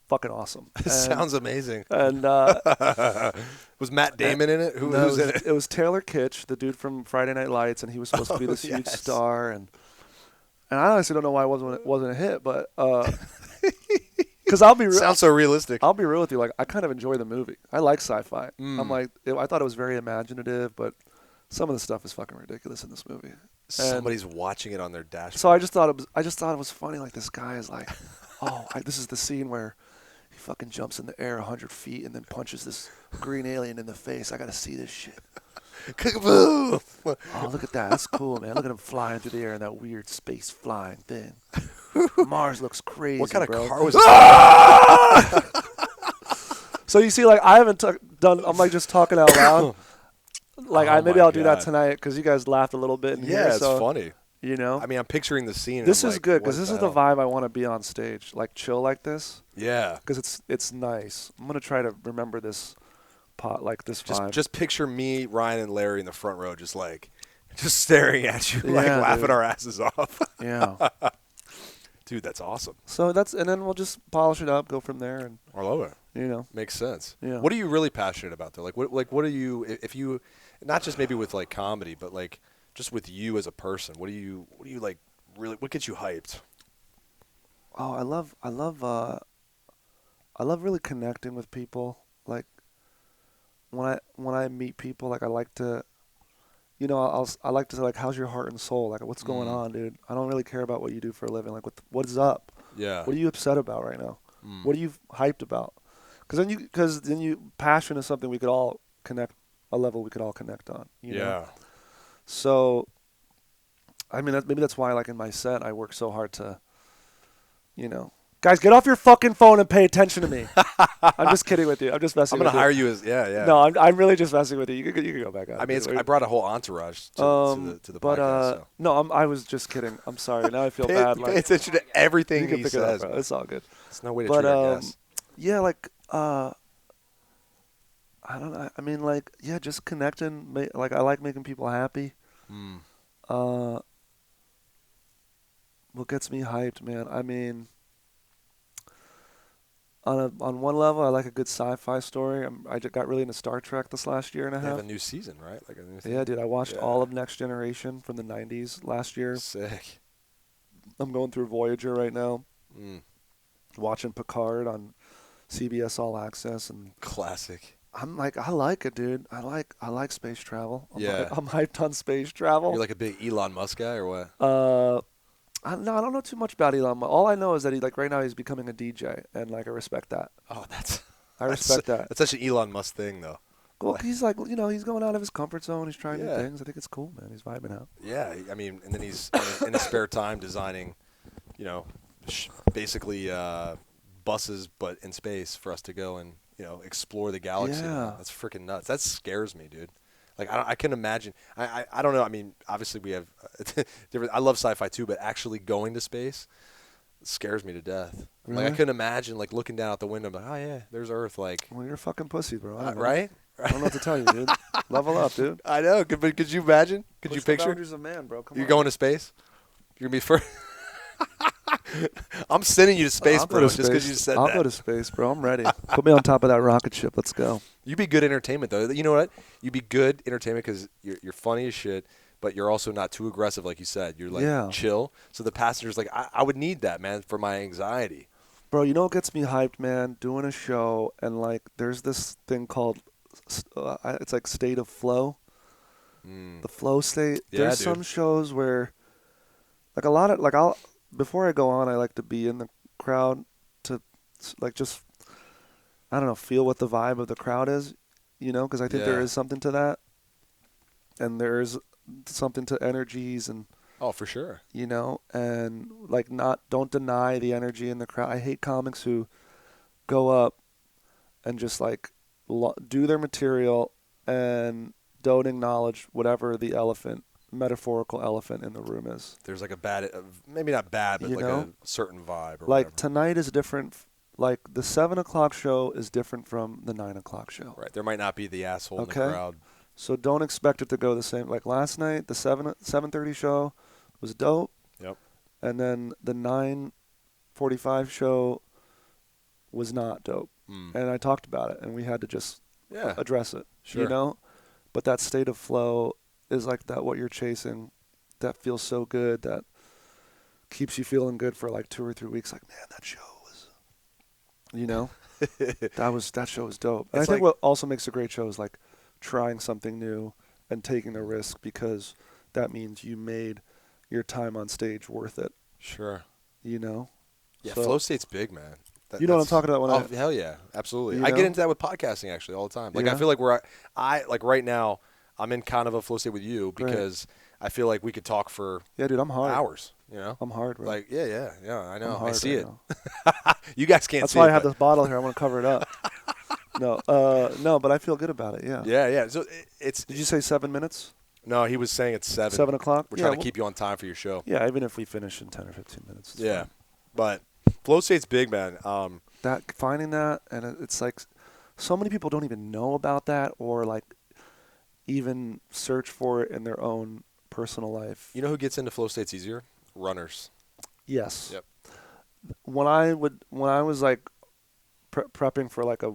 fucking awesome.
It sounds amazing.
And
was Matt Damon in it? Who was in it?
It was Taylor Kitsch, the dude from Friday Night Lights, and he was supposed to be this huge star. And I honestly don't know why it wasn't a hit, but Because I'll be real.
Sounds so realistic.
I'll be real with you. Like, I kind of enjoy the movie. I like sci-fi. I'm like, I thought it was very imaginative, but some of the stuff is fucking ridiculous in this movie.
Somebody's watching it on their dashboard.
So I just thought it was funny. Like, this guy is like, this is the scene where he fucking jumps in the air 100 feet and then punches this green alien in the face. I gotta see this shit.
Oh,
look at that. That's cool, man. Look at him flying through the air in that weird space flying thing. Mars looks crazy,
what kind
bro.
of car was this?
So you see, like, I haven't done. I'm like just talking out loud. Like, maybe I'll do that tonight because you guys laughed a little bit in here.
It's funny.
You know,
I mean, I'm picturing the scene.
This is good because this is the vibe I want to be on stage, like chill like this.
Yeah,
because it's nice. I'm gonna try to remember this vibe.
Just picture me, Ryan, and Larry in the front row, just staring at you, like laughing our asses off.
Yeah,
dude, that's awesome.
So and then we'll just polish it up, go from there, and
I love it.
You know,
makes sense.
Yeah.
What are you really passionate about though? What are you? If you, not just maybe with like comedy, but like just with you as a person, what do you like? Really, what gets you hyped?
Oh, I love really connecting with people. Like when I meet people, like I like to, I like to say, like, how's your heart and soul? Like, what's going on, dude? I don't really care about what you do for a living. Like, what is up?
Yeah.
What are you upset about right now? What are you hyped about? Because then you passion is something we could all connect, a level we could all connect on. You know? So, I mean, maybe that's why, like, in my set, I work so hard to, guys, get off your fucking phone and pay attention to me. I'm just kidding with you. I'm just messing with you.
I'm going to hire you as, yeah.
No, I'm really just messing with you. You can go back out.
I mean, I brought a whole entourage to the podcast. So.
No, I was just kidding. I'm sorry. Now I feel bad.
Pay attention to everything he says.
It up, it's all good.
It's no way to treat our guests.
Yeah, like, I don't know. I mean, like, yeah, just connecting. Like, I like making people happy. What gets me hyped, man? I mean, on one level, I like a good sci-fi story. I just got really into Star Trek this last year and a half.
They have a new season, right? Like a new season.
Yeah, dude. I watched all of Next Generation from the 90s last year.
Sick.
I'm going through Voyager right now. Watching Picard on CBS All Access and
classic.
I'm like, I like it, dude. I like space travel. I'm hyped on space travel.
You're like a big Elon Musk guy or what?
I don't know too much about Elon Musk. All I know is that right now he's becoming a DJ, and like I respect that.
Oh,
I respect that.
That's such an Elon Musk thing, though.
Well, he's like, he's going out of his comfort zone. He's trying new things. I think it's cool, man. He's vibing out.
Yeah, I mean, and then he's in his spare time designing, basically buses, but in space for us to go and explore the galaxy.
Yeah.
That's freaking nuts. That scares me, dude. Like I can imagine. I don't know. I mean, obviously we have different. I love sci-fi too, but actually going to space scares me to death.
Really?
Like I couldn't imagine like looking down out the window. I'm like, oh yeah, there's Earth. Like,
well, you're a fucking pussy, bro.
Right?
I don't know what to tell you, dude. Level up, dude.
I know. But could you imagine? Could you picture?
The boundaries of man, bro. Come
You're
on.
going to space. You're gonna be first. I'm sending you to space, bro, just because you said
I'll
that.
go to space, bro. I'm ready. Put me on top of that rocket ship. Let's go.
You'd be good entertainment, though. You know what? You'd be good entertainment because you're funny as shit, but you're also not too aggressive, like you said. You're like chill. So the passenger's like, I would need that, man, for my anxiety.
Bro, you know what gets me hyped, man? Doing a show and like there's this thing called it's like state of flow. The flow state.
Yeah,
there's some shows where like a lot of before I go on, I like to be in the crowd to like just I don't know, feel what the vibe of the crowd is, because I think there is something to that, and there's something to energies and.
Oh, for sure.
And like don't deny the energy in the crowd. I hate comics who go up and just like do their material and don't acknowledge whatever the metaphorical elephant in the room is.
There's like a bad, maybe not bad, but like a certain vibe. Or
like
whatever.
Tonight is different. Like the 7 o'clock show is different from the 9 o'clock show.
Right. There might not be the asshole in the crowd.
So don't expect it to go the same. Like last night, the 7:30 show was dope.
Yep.
And then the 9:45 show was not dope. And I talked about it, and we had to just address it.
Sure.
But that state of flow is like that. What you're chasing, that feels so good that keeps you feeling good for like 2 or 3 weeks. Like, man, that show was You know, that show was dope. And I
It's
think
like-
what also makes a great show is like trying something new and taking a risk, because that means you made your time on stage worth it.
Sure.
You know.
Yeah,
So-
flow state's big, man.
You know what I'm talking about when
hell yeah, absolutely.
You
I
know?
get into that with podcasting actually all the time. Like I
Yeah.
feel like I like right now I'm in kind of a flow state with you because I feel like we could talk for
Yeah, dude, I'm hard.
hours. You know,
I'm hard, bro.
like yeah, I know.
I'm hard
I see
right
it.
now.
You guys can't
That's
see
why
it.
I have
but-
this bottle here. I want to cover it up. No, but I feel good about it. Yeah.
Yeah. So it's
Did you say 7 minutes?
no. He was saying it's 7.
7 o'clock?
We're
Yeah,
trying to
well-
keep you on time for your show.
Yeah, even if we finish in 10 or 15 minutes. It's
Yeah,
fine.
but flow state's big, man.
That finding that, and it's like so many people don't even know about that, or like even search for it in their own personal life.
You know who gets into flow states easier? Runners.
Yes.
Yep.
When I was like prepping for like it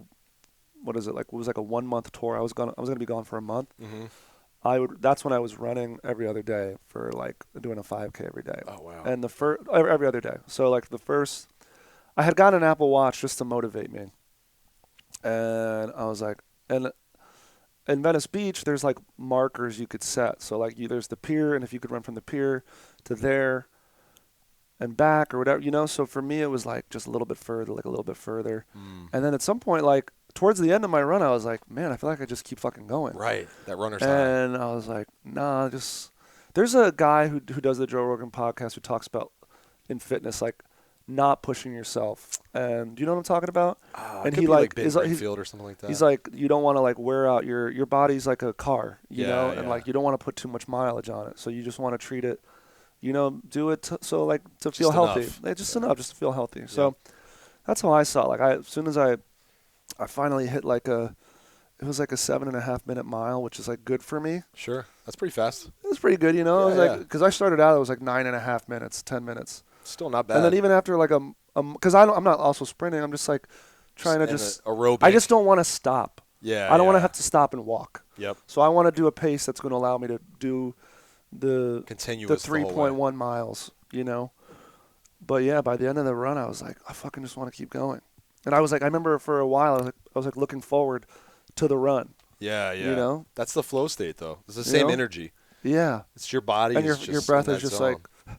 was like a 1 month tour. I was gonna be gone for a month.
Mm-hmm.
That's when I was running every other day for like doing a 5K every day.
Oh wow.
And every other day. So like I had gotten an Apple Watch just to motivate me. And I was like, and in Venice Beach, there's like markers you could set. So like there's the pier, and if you could run from the pier to there and back or whatever, you know. So for me, it was like just a little bit further. And then at some point, like towards the end of my run, I was like, man, I feel like I just keep fucking going.
Right. That runner's high.
And I was like, nah, there's a guy who does the Joe Rogan podcast who talks about in fitness, like not pushing yourself. And do you know what I'm talking about?
And he like Ben Greenfield or something like that.
He's like, you don't want to like wear out your body's like a car, you know, and
yeah.
like you don't want to put too much mileage on it. So you just want to treat it, you know, do it to feel
Just
healthy.
enough.
Enough just to feel healthy. So that's how I saw it. Like as soon as I finally hit it was like a 7.5 minute mile, which is like good for me.
Sure. That's pretty fast.
It was pretty good, you know.
Yeah,
It was like, because I started out, it was like 9.5 minutes, 10 minutes.
Still not bad.
And then even after like because I'm not also sprinting, I'm just like trying to just
aerobic.
I just don't want to stop.
Yeah.
I don't want to have to stop and walk.
Yep.
So I want to do a pace that's going to allow me to do the
Continuous.
the 3.1 miles, you know. But yeah, by the end of the run, I was like, I fucking just want to keep going. And I was like, I remember for a while, I was like looking forward to the run.
Yeah.
You know.
That's the flow state, though. It's the same
know?
energy.
Yeah.
It's your body.
And your breath
in
is
that
just
zone.
like.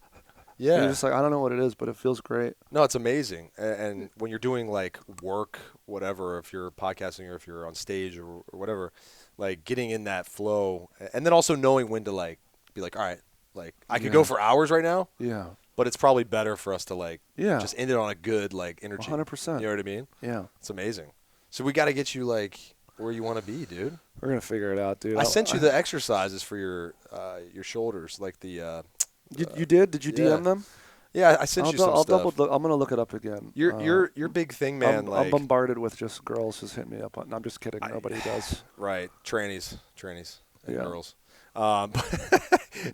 Yeah.
You're just like, I don't know what it is, but it feels great.
No, it's amazing. And when you're doing like work, whatever, if you're podcasting or if you're on stage or whatever, like getting in that flow, and then also knowing when to like be like, all right, like I could go for hours right now,
Yeah.
but it's probably better for us to like
Yeah.
just end it on a good like energy.
100%.
You know what I mean?
Yeah.
It's amazing. So we got to get you like where you want to be, dude.
We're gonna figure it out, dude.
I sent you the exercises for your shoulders, like the.
You did? Did you DM them?
Yeah, I sent you some
I'll
stuff.
I'm gonna look it up again.
Your big thing, man.
I'm
like
bombarded with just girls just hitting me up. No, I'm just kidding. Nobody does.
right, trannies, and
Yeah.
girls.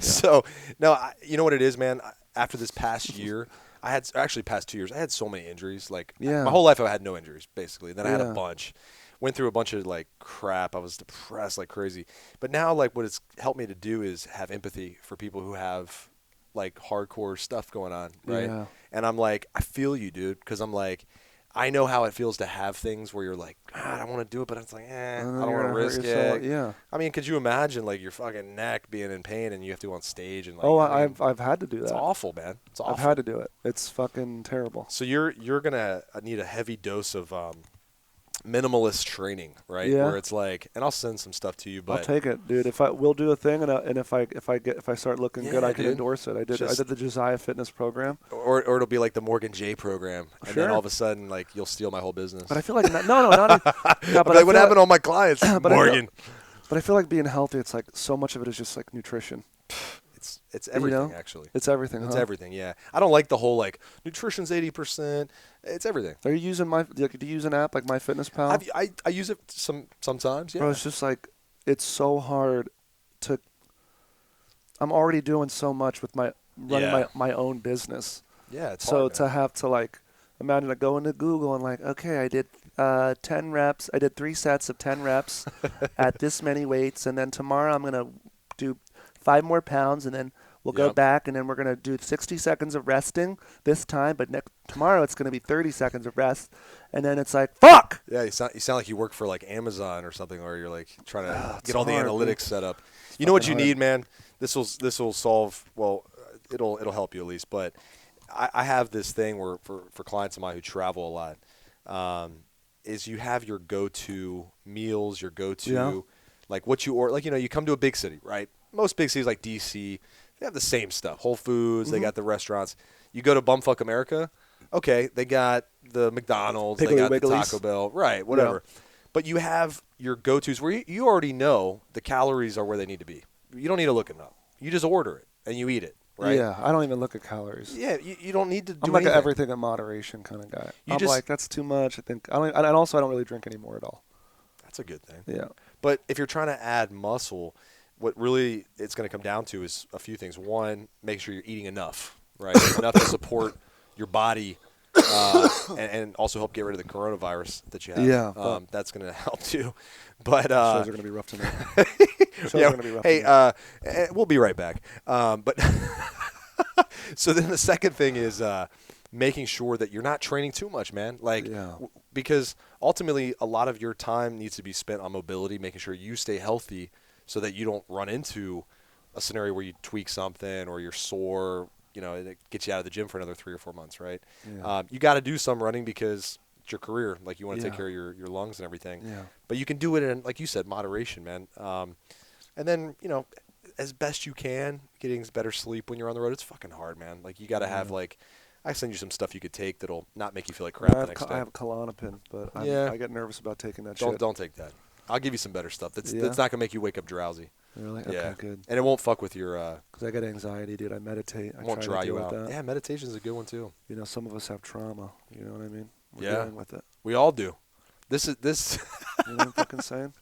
So no, you know what it is, man. After this past year, I had actually past 2 years. I had so many injuries. Like
Yeah.
my whole life, I had no injuries basically. Then I had
Yeah.
a bunch. Went through a bunch of like crap. I was depressed like crazy. But now, like, what it's helped me to do is have empathy for people who have like hardcore stuff going on, right?
Yeah.
And I'm like, I feel you, dude, because I'm like, I know how it feels to have things where you're like, I don't want to do it, but it's like, I don't want to risk it.
Yeah.
I mean, could you imagine like your fucking neck being in pain and you have to go on stage and like?
Oh,
I mean,
I've had to do that.
it's awful, man. It's awful.
I've had to do it. It's fucking terrible.
So you're gonna need a heavy dose of minimalist training, right?
Yeah.
Where it's like, and I'll send some stuff to you, but
I'll take it, dude. We'll do a thing, and if I start looking good,
Yeah,
I can
dude.
endorse it. I did the Josiah Fitness program.
or it'll be like the Morgan J program, and then
Sure.
all of a sudden like you'll steal my whole business.
But I feel like not yeah, but
like, what happened to all my clients,
I feel-
Morgan?
But I feel like being healthy, it's like so much of it is just like nutrition.
It's everything
know?
actually.
It's everything.
It's
huh?
everything. Yeah, I don't like the whole like nutrition's 80%. It's everything.
Are you using do you use an app like MyFitnessPal?
I use it sometimes. Yeah.
Bro, it's just like it's so hard to. I'm already doing so much with running
Yeah.
my own business.
Yeah. It's
So
hard,
to
man.
have to like, imagine like going to Google and like, okay, I did 10 reps. I did 3 sets of 10 reps at this many weights, and then tomorrow I'm gonna do 5 more pounds, and then We'll go back, and then we're going to do 60 seconds of resting this time, but tomorrow it's going to be 30 seconds of rest. And then it's like, fuck!
Yeah, you sound like you work for like Amazon or something, or you're like trying to get all the
hard,
analytics
dude.
set up. You know what you need, man? This will solve. Well, it'll help you at least. But I have this thing where for clients of mine who travel a lot, is you have your go-to meals, your go-to like what you order. Like you come to a big city, right? Most big cities like DC, they have the same stuff. Whole Foods, they got the restaurants. You go to Bumfuck America, okay, they got the McDonald's,
Piggly
they got
Wigglies.
the Taco Bell, right? Whatever. Yeah. But you have your go-tos where you already know the calories are where they need to be. You don't need to look them up. You just order it and you eat it, right?
Yeah, I don't even look at calories.
Yeah, you don't need to do
I'm like
anything.
an everything in moderation kind of guy. I'm like, that's too much. I think. And also I don't really drink anymore at all.
That's a good thing.
Yeah.
But if you're trying to add muscle, what really it's going to come down to is a few things. One, make sure you're eating enough, right? Enough to support your body and also help get rid of the coronavirus that you have.
Yeah.
That's going to help too. But
shows are going to be rough tonight.
Hey, we'll be right back. But so then the second thing is making sure that you're not training too much, man. Because ultimately a lot of your time needs to be spent on mobility, making sure you stay healthy so that you don't run into a scenario where you tweak something or you're sore, and it gets you out of the gym for another 3 or 4 months, right?
Yeah.
You got to do some running because it's your career. Like you want to take care of your lungs and everything.
Yeah.
But you can do it in, like you said, moderation, man. And then, as best you can, getting better sleep when you're on the road. It's fucking hard, man. Like you got to have I send you some stuff you could take that'll not make you feel like crap the next day.
I have Klonopin, but I get nervous about taking that shit.
Don't take that. I'll give you some better stuff. That's not going to make you wake up drowsy.
Really?
Yeah.
Okay, good.
And it won't fuck with your...
Because I get anxiety, dude. I meditate. I
won't
try
dry
to deal
you
with
out.
that.
Yeah, meditation's a good one, too.
Some of us have trauma. You know what I mean? We're dealing with it.
We all do. This...
You know what I'm fucking saying?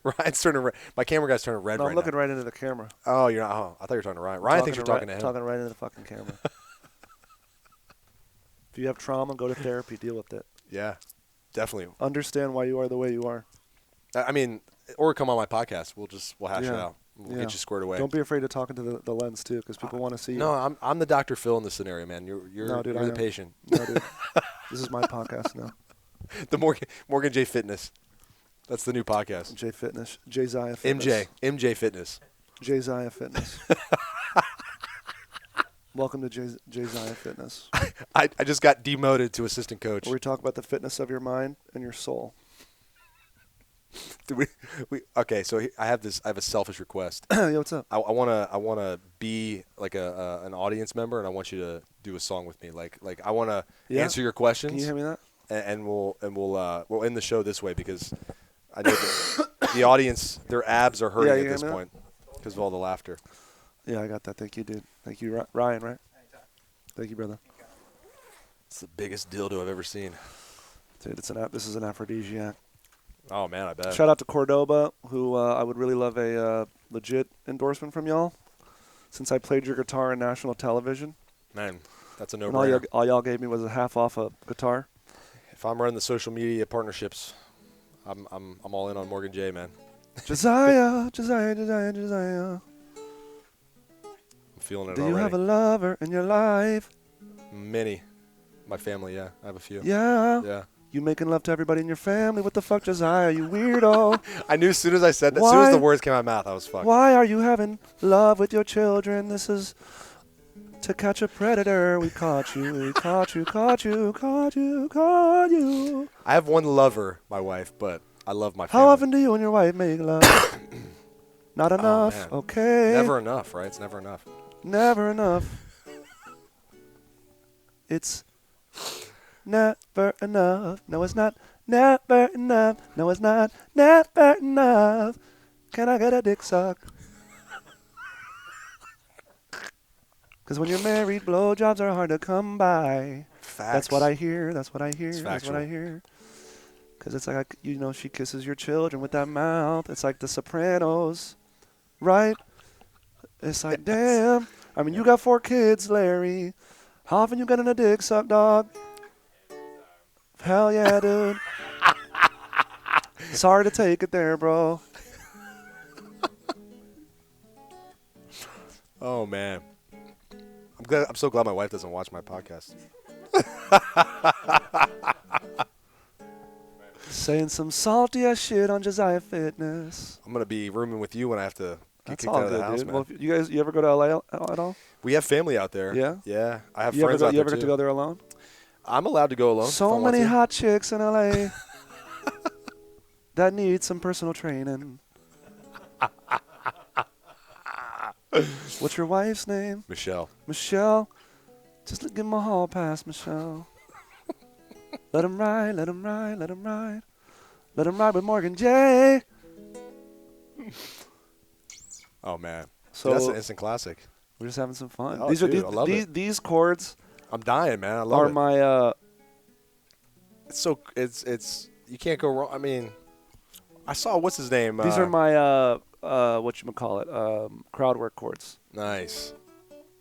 Ryan's turning red. My camera guy's turning red right now.
I'm looking right into the camera.
Oh, you're not... Oh, I thought you were talking to Ryan. Ryan thinks you're talking to him.
Talking right into the fucking camera. If you have trauma, go to therapy. Deal with it.
Yeah, definitely.
Understand why you are the way you are.
I mean, or come on my podcast. We'll hash it out. We'll get you squared away.
Don't be afraid to talk into the lens too, because people want to see you.
No, I'm the Dr. Phil in this scenario, man. You're the patient.
No, dude. This is my podcast now.
The Morgan J Fitness. That's the new podcast.
J Fitness. Josiah Fitness.
MJ Fitness.
Josiah Fitness. Welcome to Josiah Fitness.
I just got demoted to assistant coach.
Where we talk about the fitness of your mind and your soul.
Okay, so I have a selfish request.
Yo, what's up?
I wanna be like an audience member, and I want you to do a song with me. Like I wanna answer your questions.
Can you hear me that?
And we'll end the show this way because I know the audience, their abs are hurting at this point because of all the laughter.
Yeah, I got that. Thank you, dude. Thank you, Ryan, right? Thank you, brother.
It's the biggest dildo I've ever seen.
Dude, this is an aphrodisiac.
Oh, man, I bet.
Shout out to Cordoba, who I would really love a legit endorsement from y'all, since I played your guitar on national television.
Man, that's a no-brainer.
All y'all gave me was a half off a guitar.
If I'm running the social media partnerships, I'm all in on Morgan J, man.
Josiah.
Feeling it
Do
already.
you have a lover in your life?
Many. My family, yeah. I have a few.
Yeah.
Yeah.
You making love to everybody in your family? What the fuck, Josiah? You weirdo.
I knew as soon as I said that, as soon as the words came out of my mouth, I was fucked.
Why are you having love with your children? This is to catch a predator. We caught you. We caught you.
I have one lover, my wife, but I love my family.
How often do you and your wife make love? Not enough.
Oh,
okay.
Never enough, right? It's never enough.
Never enough. It's never enough. No, it's not. Never enough. No, it's not. Never enough. Can I get a dick suck? Because when you're married, blowjobs are hard to come by.
Facts.
That's what I hear. That's what I hear.
It's
That's what I
factual.
hear. Because it's like, she kisses your children with that mouth. It's like The Sopranos, right? It's like, damn. I mean, you got 4 kids, Larry. How often you getting a dick suck, dog? Hell yeah, dude. Sorry to take it there, bro.
Oh man, I'm so glad my wife doesn't watch my podcast.
Saying some salty ass shit on Josiah Fitness.
I'm gonna be rooming with you when I have to get
That's
kicked
all
out of
good,
the house,
dude.
man.
Well, you ever go to LA at all?
We have family out there.
Yeah?
Yeah. I have
You ever
friends
go,
out
you
there
ever get
too.
to go there alone?
I'm allowed to go alone. if I
So
want
many
to.
hot chicks in LA that need some personal training. What's your wife's name?
Michelle.
Michelle. Just give him a hall pass, Michelle. Let him ride, let him ride, let him ride. Let him ride with Morgan J.
Oh man.
So
Dude, that's an instant classic.
we're just having some fun.
Oh,
These
dude,
are
I love it.
these chords
I'm dying, man. I
are
love it.
my
It's so it's you can't go wrong. I mean, I saw what's his name.
these are my whatchamacallit, crowd work chords.
Nice.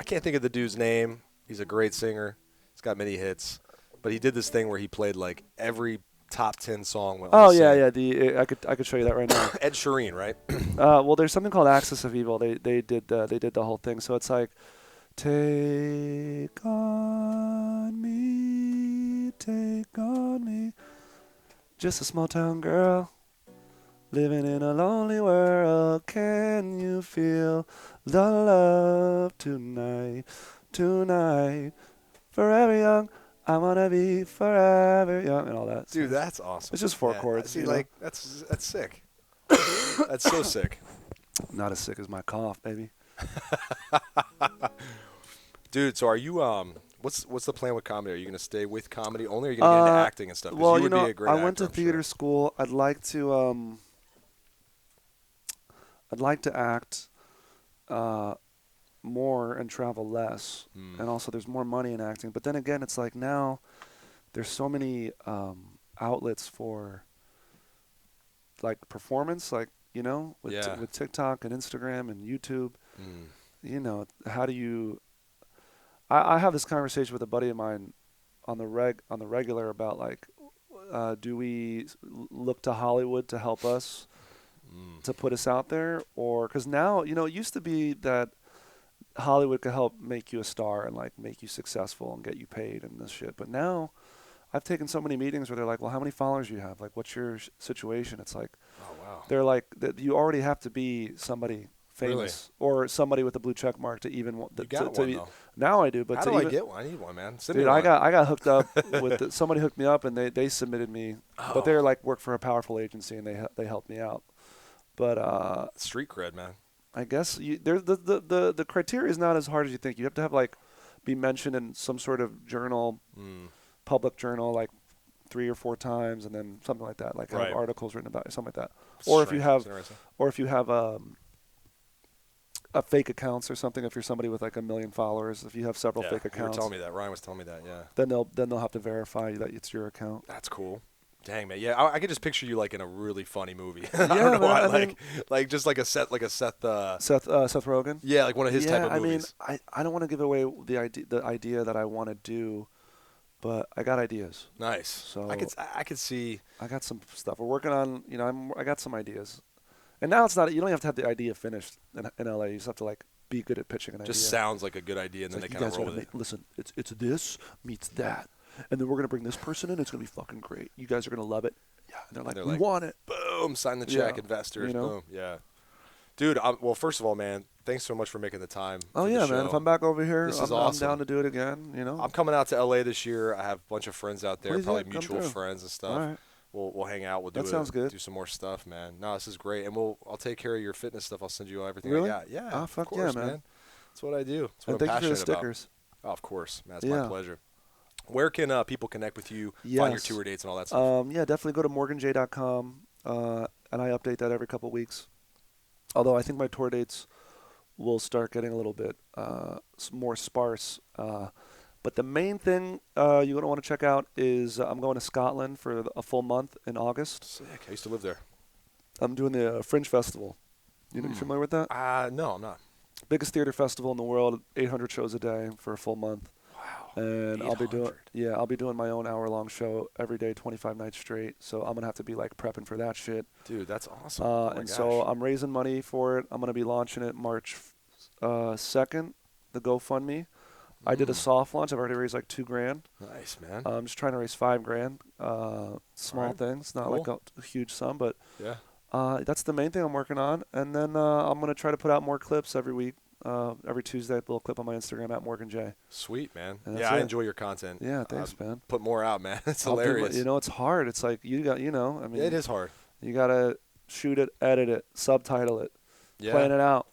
I can't think of the dude's name. He's a great singer. He's got many hits, but he did this thing where he played like every top 10 song.
Oh yeah. I could show you that right now.
Ed Sheeran, right?
Well, there's something called Axis of Evil. They did the whole thing. So it's like, take on me, just a small town girl living in a lonely world. Can you feel the love tonight? Forever young. I wanna be forever young and all that.
Dude, that's awesome.
It's just four chords.
See,
you know?
like that's sick. That's so sick.
Not as sick as my cough, baby.
Dude, so are you what's the plan with comedy? Are you gonna stay with comedy only, or are you gonna get into acting and stuff? 'Cause
Well,
you would be a great
I went
actor,
to
I'm sure.
theater school. I'd like to act more and travel less. And also there's more money in acting. But then again, it's like now there's so many outlets for like performance, like, you know, with TikTok and Instagram and YouTube. You know, how do you I have this conversation with a buddy of mine on the regular about like do we look to Hollywood to help us to put us out there, or because now, you know, it used to be that Hollywood could help make you a star and like make you successful and get you paid and this shit, but now I've taken so many meetings where they're like, well, how many followers do you have, like what's your situation? It's like,
oh wow,
they're like that you already have to be somebody famous or somebody with a blue check mark to even want
you got one though.
Now I do, but
how do I get one? I need one, man.
Dude, I got hooked up with somebody hooked me up and they submitted me, but they're like work for a powerful agency and they helped me out. But
street cred, man.
I guess the criteria is not as hard as you think. You have to have like be mentioned in some sort of journal, public journal, like 3 or 4 times, and then something like that, like have articles written about it, something like that. Or if you have a fake accounts or something. If you're somebody with like 1 million followers, if you have several fake accounts,
you were telling me that. Ryan was telling me that. Yeah.
Then they'll have to verify that it's your account.
That's cool. Dang, man. Yeah, I could just picture you like in a really funny movie.
Yeah,
I don't know why,
I mean,
like just like a Seth
Seth Rogen.
Yeah, like one of his type of movies.
I mean, I don't want to give away the idea that I want to do, but I got ideas.
Nice.
So
I could see.
I got some stuff we're working on. You know, I got some ideas, and now it's not. You don't have to have the idea finished in LA. You just have to like be good at pitching an idea.
Just sounds like a good idea, and then they kind of roll with it.
Listen, it's this meets that, and then we're gonna bring this person in. It's gonna be fucking great. You guys are gonna love it. Yeah, and they're like, we want it.
Boom, sign the check, investors. You know? Boom, yeah. Dude, well, first of all, man, thanks so much for making the time.
Oh yeah, man. If I'm back over here,
awesome.
I'm down to do it again. You know,
I'm coming out to LA this year. I have a bunch of friends out there,
Please,
probably mutual friends and stuff.
All right.
We'll hang out. We'll
sounds good.
Do some more stuff, man. No, this is great, and I'll take care of your fitness stuff. I'll send you everything
really?
I got. Yeah.
Oh, fuck
of course,
yeah, man.
That's what I do. That's what
and
I'm
thank you for the
passionate
stickers.
about. Oh, of course, man. It's my pleasure. Where can people connect with you, find your tour dates and all that stuff?
Yeah, definitely go to morganj.com, and I update that every couple weeks. Although I think my tour dates will start getting a little bit more sparse. But the main thing you're going to want to check out is I'm going to Scotland for a full month in August.
Sick. I used to live there.
I'm doing the Fringe Festival. You familiar with that?
No, I'm not.
Biggest theater festival in the world, 800 shows a day for a full month.
Wow.
And
800.
I'll be doing my own hour-long show every day, 25 nights straight. So I'm gonna have to be like prepping for that shit.
Dude, that's awesome.
So I'm raising money for it. I'm gonna be launching it March 2nd, the GoFundMe. I did a soft launch. I've already raised like $2,000.
Nice, man.
I'm just trying to raise $5,000. Small
Right.
things, not
Cool.
like a huge sum, but
Yeah.
that's the main thing I'm working on. And then I'm gonna try to put out more clips every week. Every Tuesday, a little clip on my Instagram at Morgan J.
Sweet, man.
And
Yeah, I enjoy your content.
Yeah, thanks, man.
Put more out, man. It's
I'll do
hilarious.
it's hard. It's like I mean,
Yeah, it is hard.
You gotta shoot it, edit it, subtitle it,
Yeah.
plan it out,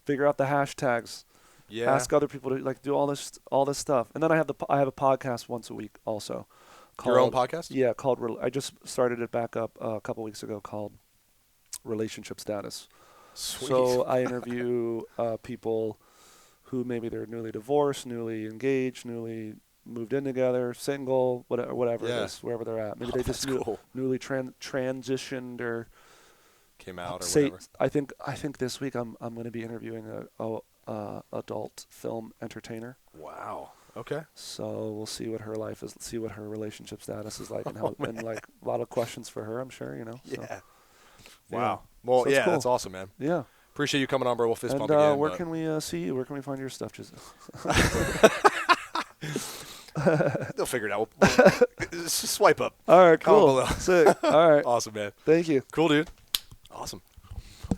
figure out the hashtags.
Yeah.
Ask other people to like do all this stuff, and then I have a podcast once a week also.
Your own podcast?
Yeah, I just started it back up a couple weeks ago called Relationship Status.
Sweet.
So I interview people who maybe they're newly divorced, newly engaged, newly moved in together, single, whatever it is, wherever they're at. Maybe they just newly transitioned or
came out or whatever.
I think this week I'm going to be interviewing a adult film entertainer.
Wow. Okay.
So we'll see what her life is, see what her relationship status is like, and like a lot of questions for her, I'm sure,
Yeah.
So,
wow. Well,
so
cool.
That's
awesome, man.
Yeah.
Appreciate you coming on, bro. We'll fist
and
bump again.
Where can we see you? Where can we find your stuff? Just
they'll figure it out. Just swipe up.
All right,
Comment
cool.
below.
Sick. All right.
Awesome, man.
Thank you.
Cool, dude.